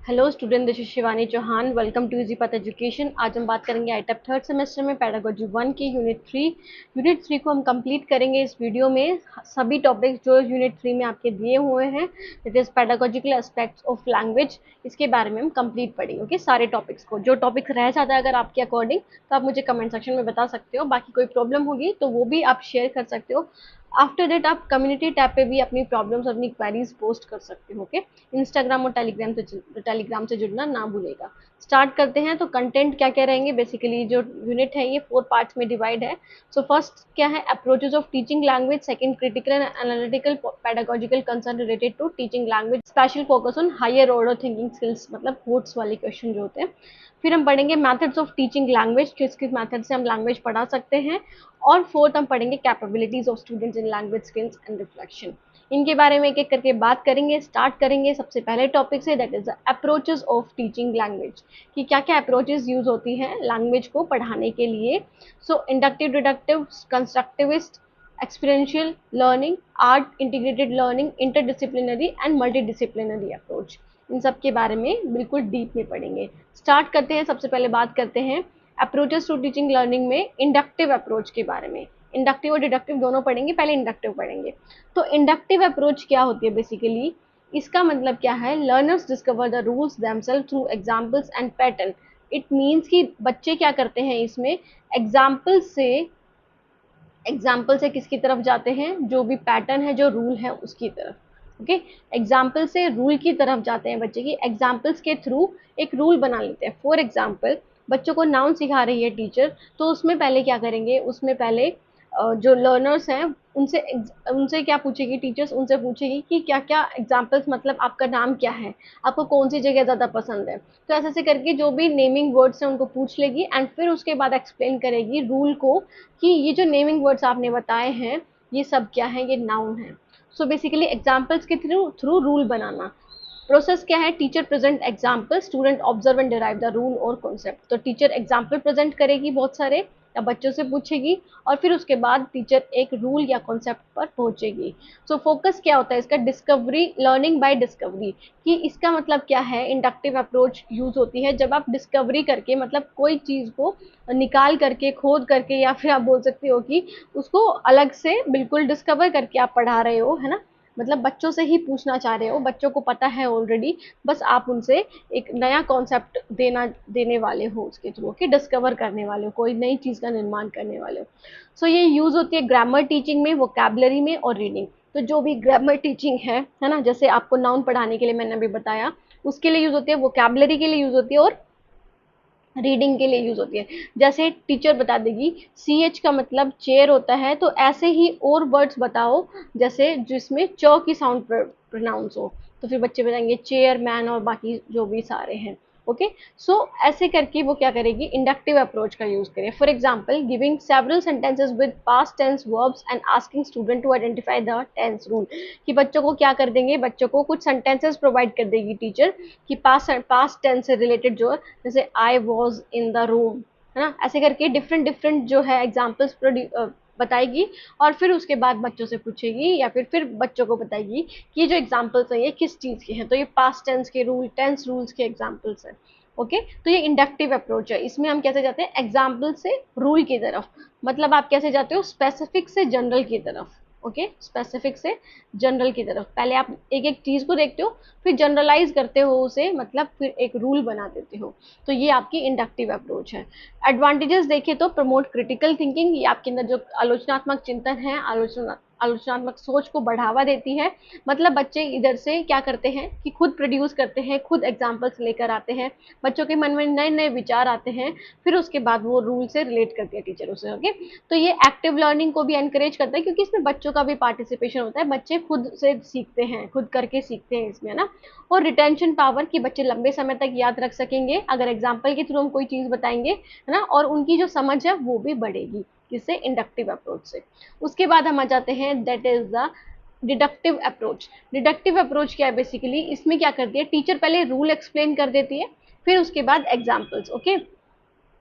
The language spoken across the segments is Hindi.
Hello student, this is Shivani Chauhan. Welcome to Easy Path Education. आज हम बात करेंगे आईटेप थर्ड सेमेस्टर में पैडागोजी 1 की यूनिट 3 को हम कंप्लीट करेंगे इस वीडियो में। सभी टॉपिक्स जो यूनिट 3 में आपके दिए हुए हैं, it is pedagogical aspects of language, इसके बारे में हम कंप्लीट पढ़ेंगे। ओके, सारे टॉपिक्स को, जो टॉपिक्स रह जाता है अगर आपके अकॉर्डिंग तो आप मुझे कमेंट सेक्शन में बता सकते हो। बाकी कोई प्रॉब्लम होगी तो वो भी आप शेयर कर सकते हो। आफ्टर दैट आप कम्युनिटी टैब पे भी अपनी प्रॉब्लम्स, अपनी क्वेरीज पोस्ट कर सकते हो। ओके, इंस्टाग्राम और टेलीग्राम से जुड़ना ना भूलेगा। स्टार्ट करते हैं। तो कंटेंट क्या क्या रहेंगे, बेसिकली जो यूनिट है ये 4 पार्ट्स में डिवाइड है। सो फर्स्ट क्या है, approaches of teaching language. Second, critical and analytical pedagogical concern related to teaching language, special focus on higher order thinking skills, मतलब कोट्स वाले क्वेश्चन जो होते हैं। फिर हम पढ़ेंगे मेथड्स ऑफ टीचिंग लैंग्वेज, किस किस मेथड से हम लैंग्वेज पढ़ा सकते हैं। और फोर्थ हम पढ़ेंगे capabilities of students in language skills and reflection. इनके बारे में एक एक करके बात करेंगे। स्टार्ट करेंगे सबसे पहले टॉपिक से, that is the approaches of teaching language, कि क्या क्या अप्रोचेस यूज होती हैं लैंग्वेज को पढ़ाने के लिए। So inductive deductive, constructivist, experiential learning, art integrated learning, interdisciplinary and multidisciplinary approach, इन सब के बारे में बिल्कुल डीप में पढ़ेंगे। स्टार्ट करते हैं। सबसे पहले बात करते हैं अप्रोचेस टू टीचिंग लर्निंग में इंडक्टिव अप्रोच के बारे में। इंडक्टिव और डिडक्टिव दोनों पढ़ेंगे, पहले इंडक्टिव पढ़ेंगे। तो इंडक्टिव अप्रोच क्या होती है बेसिकली, इसका मतलब क्या है, learners discover the rules themselves through examples and pattern. It means कि बच्चे क्या करते हैं इसमें, एग्जाम्पल से किसकी तरफ जाते हैं, जो भी पैटर्न है, जो रूल है उसकी तरफ। ओके, एग्जाम्पल से रूल की तरफ जाते हैं बच्चे की, एग्जाम्पल्स के थ्रू एक रूल बना लेते हैं। फॉर एग्जाम्पल, बच्चों को नाउन सिखा रही है टीचर, तो उसमें पहले क्या करेंगे, उसमें पहले जो लर्नर्स हैं उनसे उनसे क्या पूछेगी टीचर्स, उनसे पूछेगी कि क्या क्या एग्जाम्पल्स, मतलब आपका नाम क्या है, आपको कौन सी जगह ज़्यादा पसंद है। तो ऐसे ऐसे करके जो भी नेमिंग वर्ड्स हैं उनको पूछ लेगी एंड फिर उसके बाद एक्सप्लेन करेगी रूल को, कि ये जो नेमिंग वर्ड्स आपने बताए हैं ये सब क्या है, ये नाउन है। सो बेसिकली एग्जाम्पल्स के थ्रू रूल बनाना। प्रोसेस क्या है, teacher present example, student observe and derive the rule और कॉन्सेप्ट। तो टीचर एग्जाम्पल प्रेजेंट करेगी बहुत सारे, या बच्चों से पूछेगी, और फिर उसके बाद टीचर एक रूल या कॉन्सेप्ट पर पहुंचेगी। सो फोकस क्या होता है इसका, डिस्कवरी, लर्निंग बाय डिस्कवरी, कि इसका मतलब क्या है, इंडक्टिव अप्रोच यूज होती है जब आप डिस्कवरी करके, मतलब कोई चीज को निकाल करके, खोद करके, या फिर आप बोल सकते हो कि उसको अलग से बिल्कुल डिस्कवर करके आप पढ़ा रहे हो, है ना। मतलब बच्चों से ही पूछना चाह रहे हो, बच्चों को पता है ऑलरेडी, बस आप उनसे एक नया कॉन्सेप्ट देने वाले हो उसके थ्रू, कि डिस्कवर करने वाले हो, कोई नई चीज का निर्माण करने वाले हो। सो ये यूज होती है ग्रामर टीचिंग में, वोकैबुलरी में और रीडिंग। तो जो भी ग्रामर टीचिंग है ना, जैसे आपको नाउन पढ़ाने के लिए मैंने अभी बताया, उसके लिए यूज होती है, वोकैबुलरी के लिए यूज होती है, और रीडिंग के लिए यूज होती है। जैसे टीचर बता देगी CH का मतलब चेयर होता है, तो ऐसे ही और वर्ड्स बताओ जैसे जिसमें च की साउंड प्रोनाउंस हो, तो फिर बच्चे बताएंगे चेयर, मैन और बाकी जो भी सारे हैं। ओके, सो ऐसे करके वो क्या करेगी, इंडक्टिव अप्रोच का यूज करें। For example, giving several sentences with past tense verbs and asking student to identify the tense rule, कि बच्चों को क्या कर देंगे, बच्चों को कुछ सेंटेंसेस प्रोवाइड कर देगी टीचर, कि पास्ट टेंस से रिलेटेड, जो जैसे I was in the room, है ना, ऐसे करके डिफरेंट डिफरेंट जो है एग्जाम्पल्स बताएगी। और फिर उसके बाद बच्चों से पूछेगी, या फिर बच्चों को बताएगी कि ये जो एग्जाम्पल्स हैं ये किस चीज के हैं, तो ये पास्ट टेंस के रूल, टेंस रूल्स के एग्जाम्पल्स हैं। ओके, तो ये इंडक्टिव अप्रोच है। इसमें हम कैसे जाते हैं, एग्जाम्पल से रूल की तरफ, मतलब आप कैसे जाते हो, स्पेसिफिक से जनरल की तरफ। ओके, स्पेसिफिक से जनरल की तरफ, पहले आप एक एक चीज को देखते हो, फिर जनरलाइज करते हो उसे, मतलब फिर एक रूल बना देते हो। तो ये आपकी इंडक्टिव अप्रोच है। एडवांटेजेस देखें तो, प्रमोट क्रिटिकल थिंकिंग, ये आपके अंदर जो आलोचनात्मक चिंतन है, आलोचनात्मक सोच को बढ़ावा देती है। मतलब बच्चे इधर से क्या करते हैं कि खुद प्रोड्यूस करते हैं, खुद एग्जाम्पल्स लेकर आते हैं, बच्चों के मन में नए नए विचार आते हैं, फिर उसके बाद वो रूल से रिलेट करते हैं टीचरों से। ओके, तो ये एक्टिव लर्निंग को भी एनकरेज करता है, क्योंकि इसमें बच्चों का भी पार्टिसिपेशन होता है, बच्चे खुद से सीखते हैं, खुद करके सीखते हैं इसमें, है ना। और रिटेंशन पावर, की बच्चे लंबे समय तक याद रख सकेंगे अगर एग्जाम्पल के थ्रू हम कोई चीज बताएंगे, है ना, और उनकी जो समझ है वो भी बढ़ेगी, किससे, इंडक्टिव अप्रोच से। उसके बाद हम आ जाते हैं, that is the deductive approach. Deductive approach क्या है बेसिकली, इसमें क्या करती है टीचर, पहले रूल एक्सप्लेन कर देती है, फिर उसके बाद एग्जाम्पल्स। ओके,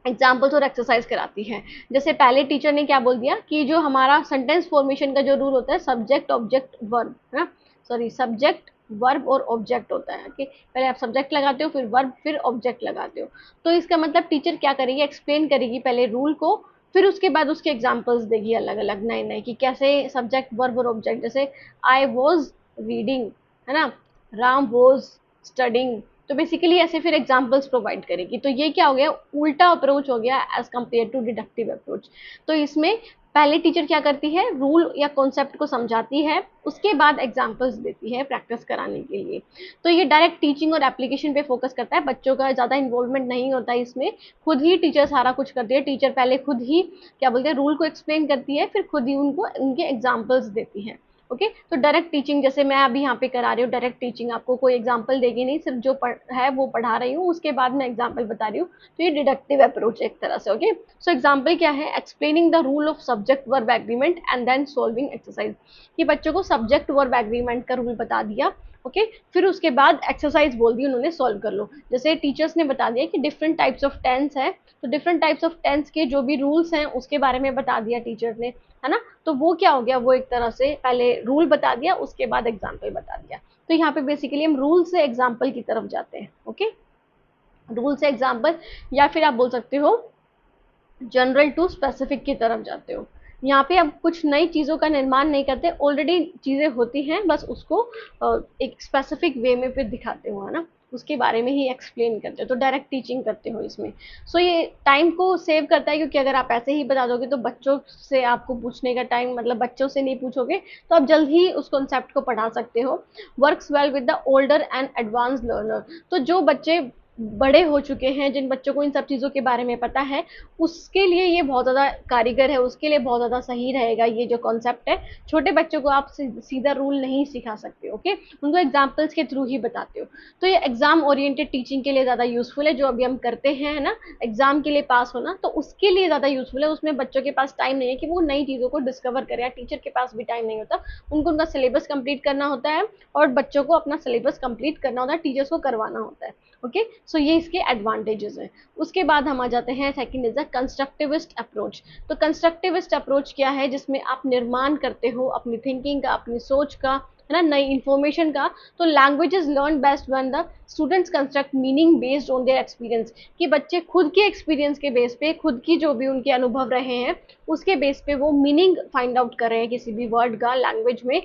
एग्जाम्पल्स और एक्सरसाइज कराती है। जैसे पहले टीचर ने क्या बोल दिया कि जो हमारा सेंटेंस फॉर्मेशन का जो रूल होता है, सब्जेक्ट ऑब्जेक्ट वर्ब, है ना, सॉरी, सब्जेक्ट वर्ब और ऑब्जेक्ट होता है कि पहले आप सब्जेक्ट लगाते हो, फिर वर्ब, फिर ऑब्जेक्ट लगाते हो। तो इसका मतलब टीचर क्या करेगी, एक्सप्लेन करेगी पहले रूल को, फिर उसके बाद उसके एग्जाम्पल्स देगी अलग अलग नए नए कि कैसे सब्जेक्ट वर्ब और ऑब्जेक्ट, जैसे आई वॉज रीडिंग, है ना, राम वॉज स्टडिंग। तो बेसिकली ऐसे फिर एग्जाम्पल्स प्रोवाइड करेगी। तो ये क्या हो गया, उल्टा अप्रोच हो गया as compare to deductive approach. तो इसमें पहले टीचर क्या करती है, रूल या कॉन्सेप्ट को समझाती है, उसके बाद एग्जाम्पल्स देती है प्रैक्टिस कराने के लिए। तो ये डायरेक्ट टीचिंग और एप्लीकेशन पे फोकस करता है, बच्चों का ज़्यादा इन्वॉल्वमेंट नहीं होता है इसमें। खुद ही टीचर सारा कुछ करती है, टीचर पहले खुद ही क्या बोलते हैं, रूल को एक्सप्लेन करती है, फिर खुद ही उनको उनके एग्जाम्पल्स देती है। ओके, तो डायरेक्ट टीचिंग जैसे मैं अभी यहाँ पे करा रही हूँ, डायरेक्ट टीचिंग आपको कोई एग्जाम्पल देगी नहीं, सिर्फ जो है वो पढ़ा रही हूँ, उसके बाद मैं एग्जाम्पल बता रही हूँ। तो ये डिडक्टिव अप्रोच है एक तरह से। ओके, सो एग्जाम्पल क्या है, explaining the rule of subject verb agreement and then solving exercise. कि बच्चों को सब्जेक्ट वर्ब एग्रीमेंट का रूल बता दिया, ओके, फिर उसके बाद एक्सरसाइज बोल दी उन्होंने, सॉल्व कर लो। जैसे टीचर्स ने बता दिया कि डिफरेंट टाइप्स ऑफ टेंस है, तो डिफरेंट टाइप्स ऑफ टेंस के जो भी रूल्स हैं उसके बारे में बता दिया टीचर ने, है ना। तो वो क्या हो गया, वो एक तरह से पहले रूल बता दिया, उसके बाद एग्जाम्पल बता दिया। तो यहाँ पे बेसिकली हम रूल से एग्जाम्पल की तरफ जाते हैं। ओके, रूल से एग्जाम्पल, या फिर आप बोल सकते हो जनरल टू स्पेसिफिक की तरफ जाते हो। यहाँ पे अब कुछ नई चीज़ों का निर्माण नहीं करते, ऑलरेडी चीज़ें होती हैं, बस उसको एक स्पेसिफिक वे में फिर दिखाते हो, है ना, उसके बारे में ही एक्सप्लेन करते हो। तो डायरेक्ट टीचिंग करते हो इसमें। सो ये टाइम को सेव करता है, क्योंकि अगर आप ऐसे ही बता दोगे तो बच्चों से आपको पूछने का टाइम, मतलब बच्चों से नहीं पूछोगे तो आप जल्द ही उस कॉन्सेप्ट को पढ़ा सकते हो। Works well with the older and advance learner. तो जो बच्चे बड़े हो चुके हैं, जिन बच्चों को इन सब चीज़ों के बारे में पता है, उसके लिए ये बहुत ज़्यादा कारीगर है, उसके लिए बहुत ज़्यादा सही रहेगा ये जो कॉन्सेप्ट है। छोटे बच्चों को आप सीधा रूल नहीं सिखा सकते, ओके, उनको एग्जाम्पल्स के थ्रू ही बताते हो। तो ये एग्जाम ओरिएंटेड टीचिंग के लिए ज़्यादा यूजफुल है, जो अभी हम करते हैं, है ना, एग्जाम के लिए पास होना, तो उसके लिए ज़्यादा यूजफुल है। उसमें बच्चों के पास टाइम नहीं है कि वो नई चीज़ों को डिस्कवर करें, या टीचर के पास भी टाइम नहीं होता, उनको उनका सिलेबस कंप्लीट करना होता है, और बच्चों को अपना सिलेबस कंप्लीट करना होता है, टीचर्स को करवाना होता है। ओके, सो ये इसके एडवांटेजेस हैं। उसके बाद हम आ जाते हैं, second is the constructivist approach. तो कंस्ट्रक्टिविस्ट अप्रोच क्या है, जिसमें आप निर्माण करते हो अपनी थिंकिंग का, अपनी सोच का, है ना, नई इंफॉर्मेशन का। तो language is learn best when the students construct meaning based on their experience. कि बच्चे खुद के एक्सपीरियंस के बेस पे, खुद की जो भी उनके अनुभव रहे हैं उसके बेस पे वो मीनिंग फाइंड आउट कर रहे हैं किसी भी वर्ड का लैंग्वेज में,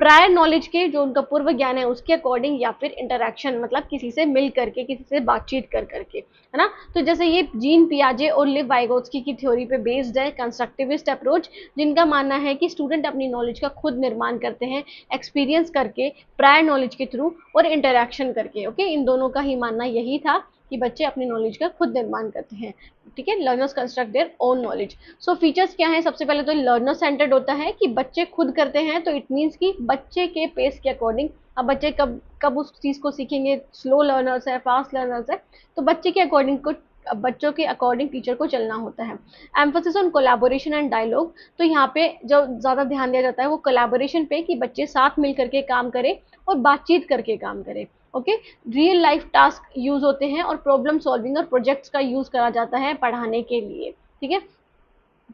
प्रायर नॉलेज के, जो उनका पूर्व ज्ञान है उसके अकॉर्डिंग, या फिर इंटरेक्शन, मतलब किसी से मिल करके, किसी से बातचीत कर करके, है ना। तो जैसे ये जीन पियाजे और लिव वाइगोत्स्की की थ्योरी पे बेस्ड है कंस्ट्रक्टिविस्ट अप्रोच, जिनका मानना है कि स्टूडेंट अपनी नॉलेज का खुद निर्माण करते हैं, एक्सपीरियंस करके, प्रायर नॉलेज के थ्रू, और इंटरेक्शन करके। ओके, इन दोनों का ही मानना यही था कि बच्चे अपनी नॉलेज का खुद निर्माण करते हैं। ठीक है, learners construct their own knowledge. So features क्या है, सबसे पहले तो लर्नर सेंटर्ड होता है, कि बच्चे खुद करते हैं, तो इट मीन्स कि बच्चे के पेस के अकॉर्डिंग। अब बच्चे कब कब उस चीज़ को सीखेंगे, स्लो लर्नर्स है, फास्ट लर्नर्स है, तो बच्चे के अकॉर्डिंग को, बच्चों के अकॉर्डिंग टीचर को चलना होता है। Emphasis on collaboration and dialogue. तो यहाँ पे जो ज़्यादा ध्यान दिया जाता है वो कोलैबोरेशन पे, कि बच्चे साथ मिल करके काम करें और बातचीत करके काम करें। Okay, real life task use होते हैं, और प्रॉब्लम सॉल्विंग और प्रोजेक्ट्स का यूज करा जाता है पढ़ाने के लिए। ठीक है,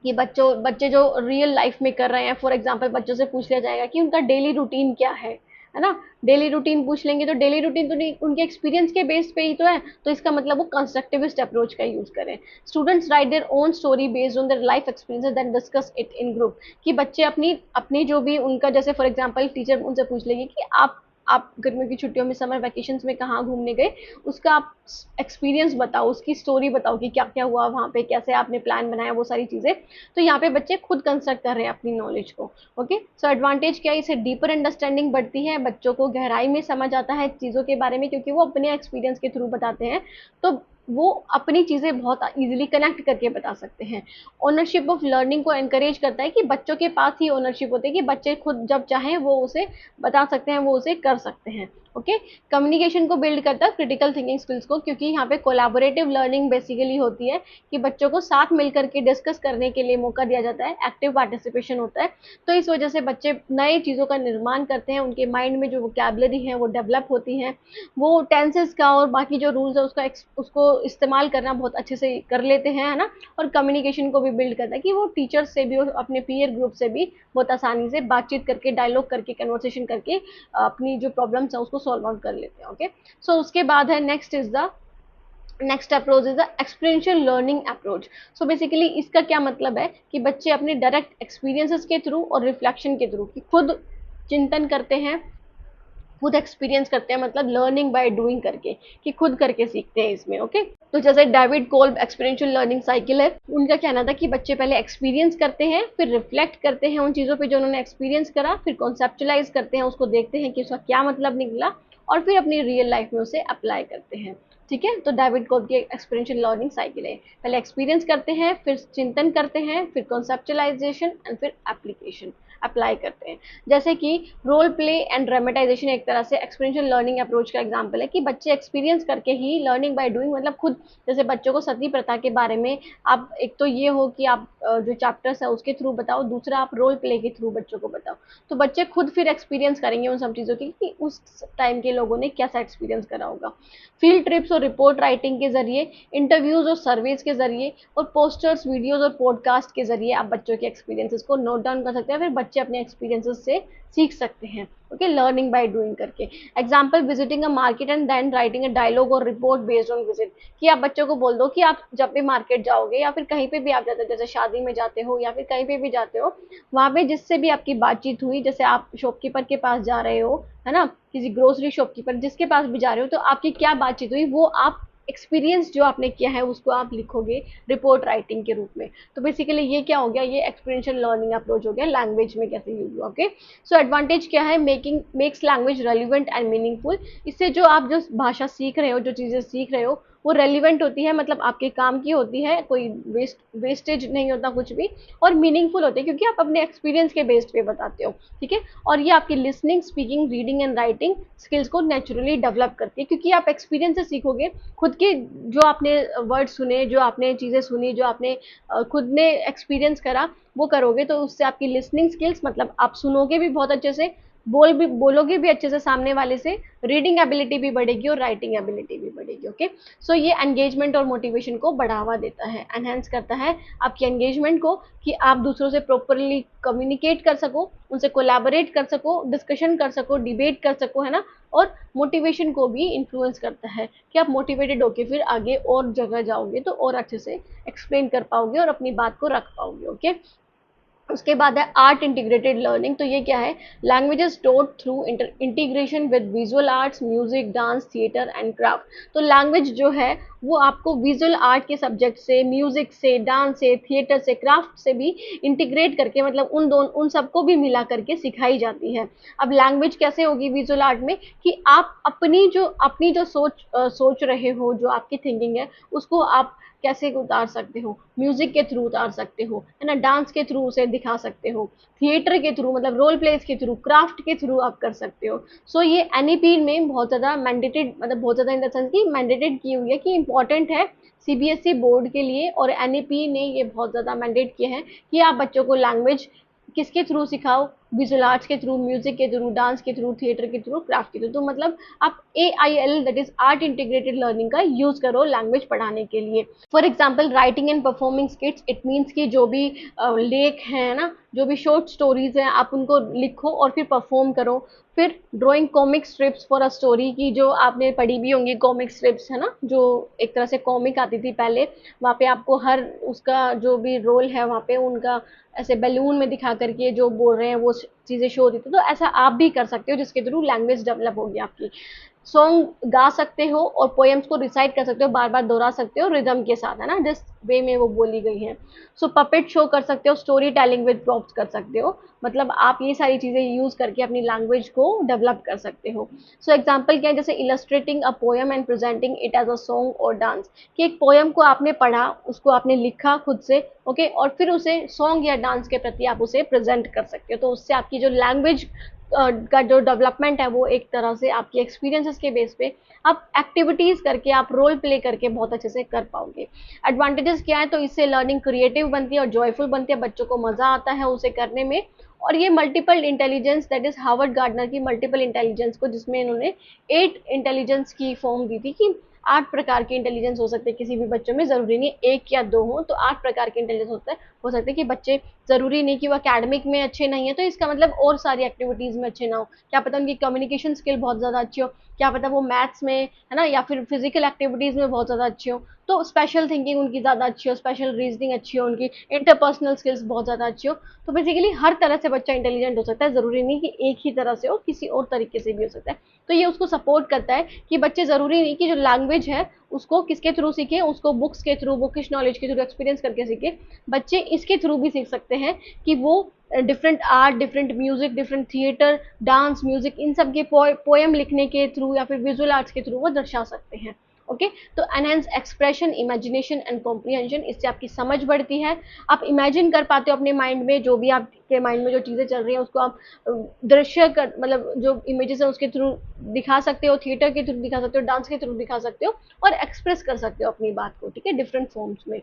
कि बच्चे जो रियल लाइफ में कर रहे हैं, फॉर एग्जांपल बच्चों से पूछ लिया जाएगा कि उनका डेली रूटीन क्या है ना। डेली रूटीन पूछ लेंगे, तो डेली रूटीन तो नहीं, उनके एक्सपीरियंस के बेस पे ही तो है, तो इसका मतलब वो कंस्ट्रक्टिविस्ट अप्रोच का यूज करें। Students write their own story based on their life experiences then discuss it in group. कि बच्चे अपनी अपनी जो भी उनका, जैसे फॉर एग्जांपल टीचर उनसे पूछ लेगी कि आप गर्मियों की छुट्टियों में, समर वैकेशंस में कहाँ घूमने गए, उसका आप एक्सपीरियंस बताओ, उसकी स्टोरी बताओ कि क्या क्या हुआ वहाँ पे, कैसे आपने प्लान बनाया, वो सारी चीज़ें। तो यहाँ पे बच्चे खुद कंस्ट्रक्ट कर रहे हैं अपनी नॉलेज को। ओके, सो एडवांटेज क्या है, इसे डीपर अंडरस्टैंडिंग बढ़ती है, बच्चों को गहराई में समझ आता है चीज़ों के बारे में, क्योंकि वो अपने एक्सपीरियंस के थ्रू बताते हैं, तो वो अपनी चीज़ें बहुत इजीली कनेक्ट करके बता सकते हैं। ओनरशिप ऑफ लर्निंग को एनकरेज करता है, कि बच्चों के पास ही ओनरशिप होती है, कि बच्चे खुद जब चाहें वो उसे बता सकते हैं, वो उसे कर सकते हैं। ओके। कम्युनिकेशन को बिल्ड करता है, क्रिटिकल थिंकिंग स्किल्स को, क्योंकि यहाँ पे कोलैबोरेटिव लर्निंग बेसिकली होती है कि बच्चों को साथ मिलकर के डिस्कस करने के लिए मौका दिया जाता है, एक्टिव पार्टिसिपेशन होता है। तो इस वजह से बच्चे नए चीज़ों का निर्माण करते हैं, उनके माइंड में जो वोकैबुलरी है वो डेवलप होती है, वो टेंसेस का और बाकी जो रूल्स है उसको इस्तेमाल करना बहुत अच्छे से कर लेते हैं, है ना। और कम्युनिकेशन को भी बिल्ड करता है कि वो टीचर्स से भी और अपने पीयर ग्रुप से भी बहुत आसानी से बातचीत करके, डायलॉग करके, कन्वर्सेशन करके अपनी जो प्रॉब्लम्स है उसको सॉल्व आउट कर लेते हैं। ओके, सो उसके बाद है next approach is the experiential learning approach. So basically इसका क्या मतलब है कि बच्चे अपने डायरेक्ट एक्सपीरियंसेस के थ्रू और रिफ्लेक्शन के थ्रू खुद चिंतन करते हैं, खुद एक्सपीरियंस करते हैं, मतलब लर्निंग बाय डूइंग करके, कि खुद करके सीखते हैं इसमें। ओके, तो जैसे David Kolb experiential learning cycle है, उनका कहना था कि बच्चे पहले एक्सपीरियंस करते हैं, फिर रिफ्लेक्ट करते हैं उन चीज़ों पे जो उन्होंने एक्सपीरियंस करा, फिर कॉन्सेप्चुलाइज करते हैं, उसको देखते हैं कि उसका क्या मतलब निकला, और फिर अपनी रियल लाइफ में उसे अप्लाई करते हैं। ठीक है, तो डेविड कोल्ब की एक्सपीरियंशियल लर्निंग साइकिल है, पहले एक्सपीरियंस करते हैं, फिर चिंतन करते हैं, फिर कॉन्सेप्चुलाइजेशन एंड फिर एप्लीकेशन, अप्लाई करते हैं। जैसे कि रोल प्ले एंड ड्रामेटाइजेशन एक तरह से एक्सपीरियंशियल लर्निंग अप्रोच का एग्जांपल है कि बच्चे एक्सपीरियंस करके ही, लर्निंग बाय डूइंग, मतलब खुद, जैसे बच्चों को सती प्रथा के बारे में आप, एक तो ये हो कि आप जो चैप्टर्स है उसके थ्रू बताओ, दूसरा आप रोल प्ले के थ्रू बच्चों को बताओ, तो बच्चे खुद फिर एक्सपीरियंस करेंगे उन सब चीज़ों की कि उस टाइम के लोगों ने कैसा एक्सपीरियंस करा होगा। फील्ड ट्रिप्स और रिपोर्ट राइटिंग के जरिए, इंटरव्यूज और सर्वेज के जरिए, और पोस्टर्स, वीडियोज और पॉडकास्ट के जरिए आप बच्चों के एक्सपीरियंसेस को नोट डाउन कर सकते हैं, फिर बच्चे अपने एक्सपीरियंसेस से सीख सकते हैं। ओके, लर्निंग बाय डूइंग करके। Example, visiting a market and then writing a dialogue और रिपोर्ट बेस्ड ऑन विजिट, कि आप बच्चों को बोल दो कि आप जब भी मार्केट जाओगे या फिर कहीं पे भी आप जाते हो, जैसे शादी में जाते हो या फिर कहीं पे भी जाते हो, वहां पे जिससे भी आपकी बातचीत हुई, जैसे आप शॉपकीपर के पास जा रहे हो, है ना, किसी ग्रोसरी शॉपकीपर जिसके पास भी जा रहे हो, तो आपकी क्या बातचीत हुई वो आप एक्सपीरियंस जो आपने किया है उसको आप लिखोगे रिपोर्ट राइटिंग के रूप में। तो बेसिकली ये क्या हो गया, ये एक्सपीरियंशियल लर्निंग अप्रोच हो गया, लैंग्वेज में कैसे यूज हुआ। ओके, सो एडवांटेज क्या है, makes language relevant and meaningful. इससे जो आप जो भाषा सीख रहे हो, जो चीजें सीख रहे हो, वो रेलिवेंट होती है, मतलब आपके काम की होती है, कोई वेस्टेज नहीं होता कुछ भी, और मीनिंगफुल होती है क्योंकि आप अपने एक्सपीरियंस के बेस्ड पे बताते हो। ठीक है, और ये आपकी listening, speaking, reading and writing skills को नेचुरली डेवलप करती है, क्योंकि आप एक्सपीरियंस से सीखोगे, खुद के जो आपने वर्ड सुने, जो आपने चीज़ें सुनी, जो आपने खुद ने एक्सपीरियंस करा, वो करोगे, तो उससे आपकी लिसनिंग स्किल्स, मतलब आप सुनोगे भी बहुत अच्छे से, बोलोगे भी अच्छे से सामने वाले से, रीडिंग एबिलिटी भी बढ़ेगी और राइटिंग एबिलिटी भी बढ़ेगी। ओके, सो ये एंगेजमेंट और मोटिवेशन को बढ़ावा देता है, एनहेंस करता है आपकी एंगेजमेंट को, कि आप दूसरों से प्रॉपरली कम्युनिकेट कर सको, उनसे कोलैबोरेट कर सको, डिस्कशन कर सको, डिबेट कर सको, है ना। और मोटिवेशन को भी इन्फ्लुएंस करता है कि आप मोटिवेटेड होके फिर आगे और जगह जाओगे तो और अच्छे से एक्सप्लेन कर पाओगे और अपनी बात को रख पाओगे। ओके, उसके बाद है आर्ट इंटीग्रेटेड लर्निंग। तो ये क्या है, languages taught through integration with visual arts, music, dance, theatre and craft. तो लैंग्वेज जो है वो आपको विजुअल आर्ट के सब्जेक्ट से, म्यूजिक से, डांस से, थिएटर से, क्राफ्ट से भी इंटीग्रेट करके, मतलब उन सबको भी मिला करके सिखाई जाती है। अब लैंग्वेज कैसे होगी विजुअल आर्ट में, कि आप अपनी जो सोच रहे हो, जो आपकी थिंकिंग है, उसको आप कैसे उतार सकते हो, म्यूजिक के थ्रू उतार सकते हो, है ना, डांस के थ्रू उसे दिखा सकते हो, थिएटर के थ्रू, मतलब रोल प्लेस के थ्रू, क्राफ्ट के थ्रू आप कर सकते हो। सो ये एनईपी में बहुत ज्यादा मैंडेटेड, मतलब बहुत ज्यादा इन द सेंस की मैंडेटेड की हुई है, कि इंपॉर्टेंट है सीबीएसई बोर्ड के लिए, और एनईपी ने ये बहुत ज्यादा मैंडेट किया है कि आप बच्चों को लैंग्वेज किसके थ्रू सिखाओ, विजुअल आर्ट्स के थ्रू, म्यूजिक के थ्रू, डांस के थ्रू, थिएटर के थ्रू, क्राफ्ट के थ्रू। तो मतलब आप AIL, that is art integrated learning का यूज करो लैंग्वेज पढ़ाने के लिए। For example, writing and performing स्किट्स, it means कि जो भी लेख है ना, जो भी शॉर्ट स्टोरीज हैं, आप उनको लिखो और फिर परफॉर्म करो। फिर drawing comic strips for a story, की जो आपने पढ़ी भी होंगी कॉमिक स्ट्रिप्स, है ना, जो एक तरह से कॉमिक आती थी पहले, वहाँ पे आपको हर उसका जो भी रोल है वहाँ पे उनका ऐसे बैलून में दिखा करके जो बोल रहे हैं वो चीज़ें शो होती थी। तो ऐसा आप भी कर सकते हो, जिसके थ्रू लैंग्वेज डेवलप होगी आपकी। सॉन्ग गा सकते हो और पोएम्स को रिसाइट कर सकते हो, बार बार दोहरा सकते हो रिदम के साथ, है ना, जिस वे में वो बोली गई है। सो पपेट शो कर सकते हो, स्टोरी टेलिंग विद प्रॉप्स कर सकते हो, मतलब आप ये सारी चीजें यूज करके अपनी लैंग्वेज को डेवलप कर सकते हो। सो एग्जाम्पल क्या है, जैसे illustrating a poem and presenting it as a song और डांस, कि एक पोएम को आपने पढ़ा, उसको आपने लिखा खुद से, ओके, और फिर उसे सॉन्ग या डांस के प्रति आप उसे प्रेजेंट कर सकते हो, तो उससे आपकी जो लैंग्वेज का जो डेवलपमेंट है वो एक तरह से आपकी एक्सपीरियंसेस के बेस पे आप एक्टिविटीज करके, आप रोल प्ले करके बहुत अच्छे से कर पाओगे। एडवांटेजेस क्या है, तो इससे लर्निंग क्रिएटिव बनती है और जॉयफुल बनती है, बच्चों को मजा आता है उसे करने में। और ये multiple intelligence, that is Harvard gardener की मल्टीपल इंटेलिजेंस को, जिसमें इन्होंने 8 इंटेलिजेंस की फॉर्म दी थी कि 8 प्रकार के इंटेलिजेंस हो सकते हैं किसी भी बच्चों में, जरूरी नहीं 1 या 2 हो, तो 8 प्रकार के इंटेलिजेंस होता है, हो सकता है कि बच्चे जरूरी नहीं कि वो एकेडमिक में अच्छे नहीं है, तो इसका मतलब और सारी एक्टिविटीज में अच्छे ना हो, क्या पता उनकी कम्युनिकेशन स्किल बहुत ज्यादा अच्छी हो, क्या पता वो मैथ्स में है ना, या फिर फिजिकल एक्टिविटीज में बहुत ज्यादा अच्छे हो, तो स्पेशल थिंकिंग उनकी ज्यादा अच्छी हो, स्पेशल रीजनिंग अच्छी हो, उनकी इंटरपर्सनल स्किल्स बहुत ज्यादा अच्छी हो। तो बेसिकली हर तरह से बच्चा इंटेलिजेंट हो सकता है, जरूरी नहीं कि एक ही तरह से हो, किसी और तरीके से भी हो सकता है। तो ये उसको सपोर्ट करता है कि बच्चे जरूरी नहीं कि जो लैंग्वेज है उसको किसके थ्रू सीखे, उसको बुक्स के थ्रू, बुकिश नॉलेज के थ्रू, एक्सपीरियंस करके सीखे, बच्चे इसके थ्रू भी सीख सकते हैं कि वो different art, different music, different theatre, dance, music, इन सब के पोएम लिखने के थ्रू या फिर विजुअल आर्ट्स के थ्रू वो दर्शा सकते हैं। ओके, तो enhance expression, imagination and comprehension, इससे आपकी समझ बढ़ती है, आप इमेजिन कर पाते हो अपने माइंड में, जो भी आपके माइंड में जो चीजें चल रही हैं उसको आप दृश्य कर, मतलब जो इमेजेस है उसके थ्रू दिखा सकते हो, थिएटर के थ्रू दिखा सकते हो, डांस के थ्रू दिखा सकते हो, और एक्सप्रेस कर सकते हो अपनी बात को, ठीक है, डिफरेंट फॉर्म्स में।